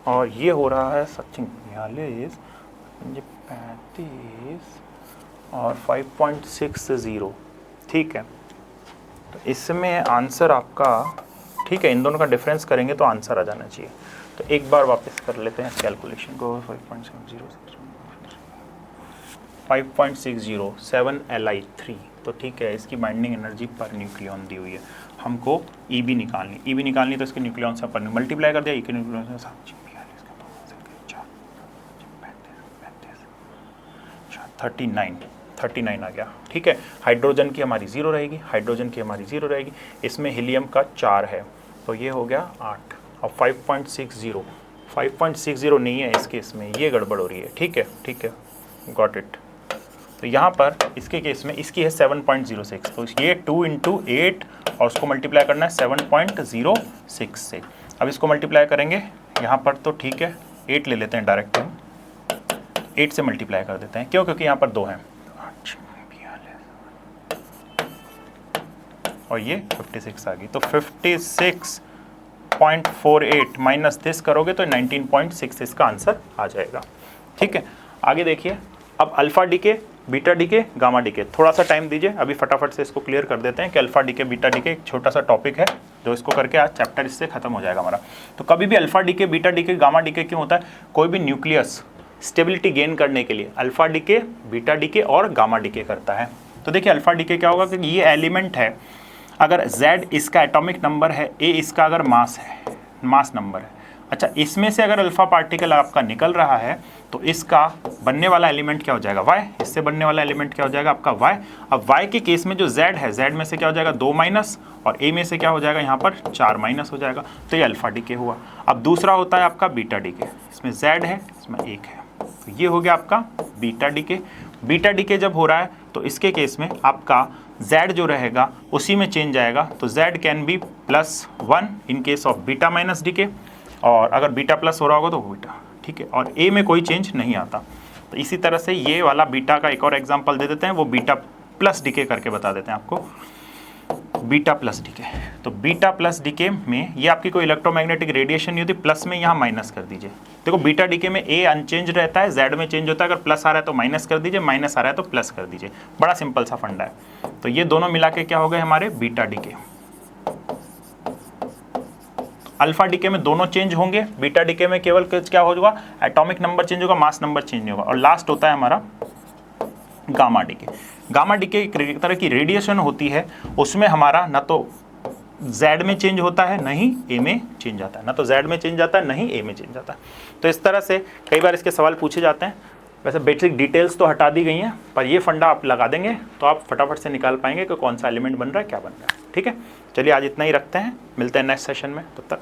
और ये हो रहा है 46 35 और 5.60, ठीक है। तो इसमें आंसर आपका, ठीक है, इन दोनों का डिफरेंस करेंगे तो आंसर आ जाना चाहिए। तो एक बार वापस कर लेते हैं कैलकुलेशन को, 5.60 7 Li3, तो ठीक है, इसकी बाइंडिंग एनर्जी पर न्यूक्लियॉन दी हुई है, हमको EB निकालनी, तो इसके न्यूक्लियॉन से अपन मल्टीप्लाई कर दिया, E के न्यूक्लियॉन से 39 आ गया, ठीक है। हाइड्रोजन की हमारी 0 रहेगी, इसमें हीलियम का 4 है, तो ये हो गया 8, और 5.60 नहीं है इस केस में, ये गड़बड़ हो रही है, ठीक है, गॉट इट। तो यहाँ पर इसके केस में इसकी है 7.06, तो ये 2 × 8 और उसको मल्टीप्लाई करना है 7.06 से। अब इसको मल्टीप्लाई करेंगे यहाँ पर, तो ठीक है 8 ले लेते हैं डायरेक्ट, 8 से मल्टीप्लाई कर देते हैं, क्यों, क्योंकि यहाँ पर 2 हैं, और ये 56 आ गई। तो 56.48 माइनस दिस करोगे तो 19.6 इसका आंसर आ जाएगा। ठीक है, आगे देखिए। अब alpha decay, beta decay, gamma decay, थोड़ा सा टाइम दीजिए, अभी फटाफट से इसको क्लियर कर देते हैं कि अल्फा डीके बीटा डीके एक छोटा सा टॉपिक है जो इसको करके आज चैप्टर इससे खत्म हो जाएगा हमारा। तो कभी भी alpha decay, beta decay, gamma decay क्यों होता है? कोई भी न्यूक्लियस स्टेबिलिटी गेन करने के लिए अल्फा डीके, बीटा डीके और गामा डीके करता है। तो देखिए अल्फा डीके क्या होगा कि ये एलिमेंट है, अगर Z इसका एटॉमिक नंबर है, A इसका अगर मास है, मास नंबर है, अच्छा इसमें से अगर अल्फा पार्टिकल आपका निकल रहा है तो इसका बनने वाला एलिमेंट क्या हो जाएगा? Y। इससे बनने वाला एलिमेंट क्या हो जाएगा? आपका Y। अब Y के केस में जो Z है, Z में से क्या हो जाएगा? 2 माइनस, और A में से क्या हो जाएगा? यहाँ पर 4 माइनस हो जाएगा। तो ये अल्फा डीके हुआ। अब दूसरा होता है आपका बीटा डीके, इसमें Z है, इसमें 1 है, तो ये हो गया आपका बीटा डीके। बीटा डीके जब हो रहा है तो इसके केस में आपका Z जो रहेगा उसी में चेंज आएगा, तो Z can be +1 in case of beta minus decay, और अगर बीटा प्लस हो रहा होगा तो बीटा। ठीक है, और A में कोई चेंज नहीं आता। तो इसी तरह से ये वाला बीटा का एक और एग्जांपल दे देते हैं, वो बीटा प्लस डीके करके बता देते हैं आपको, बीटा प्लस डीके। तो बीटा प्लस डीके में ये आपकी कोई इलेक्ट्रोमैग्नेटिक रेडिएशन नहीं होती, प्लस में यहाँ माइनस कर दीजिए। देखो बीटा डीके में A अनचेंज रहता है, Z में चेंज होता है, अगर प्लस आ रहा है तो माइनस कर दीजिए, माइनस आ रहा है तो प्लस कर दीजिए। बड़ा सिंपल सा फंडा है। तो ये दोनों मिला के क्या हो गए हमारे? Beta decay. अल्फा डीके में दोनों चेंज होंगे, बीटा डीके में केवल क्या होगा? एटॉमिक नंबर चेंज होगा, मास नंबर चेंज नहीं होगा। और लास्ट होता है हमारा गामा डीके। गामा डीके एक तरह की रेडिएशन होती है, उसमें हमारा ना तो Z में चेंज होता है, नहीं A में चेंज आता है, ना तो Z में चेंज आता है, नहीं A में चेंज आता है। तो इस तरह से कई बार इसके सवाल पूछे जाते हैं। वैसे बेसिक डिटेल्स तो हटा दी गई हैं, पर ये फंडा आप लगा देंगे तो आप फटाफट से निकाल पाएंगे कि कौन सा एलिमेंट बन रहा है, क्या बन रहा है। ठीक है, चलिए आज इतना ही रखते हैं, मिलते हैं नेक्स्ट सेशन में, तब तक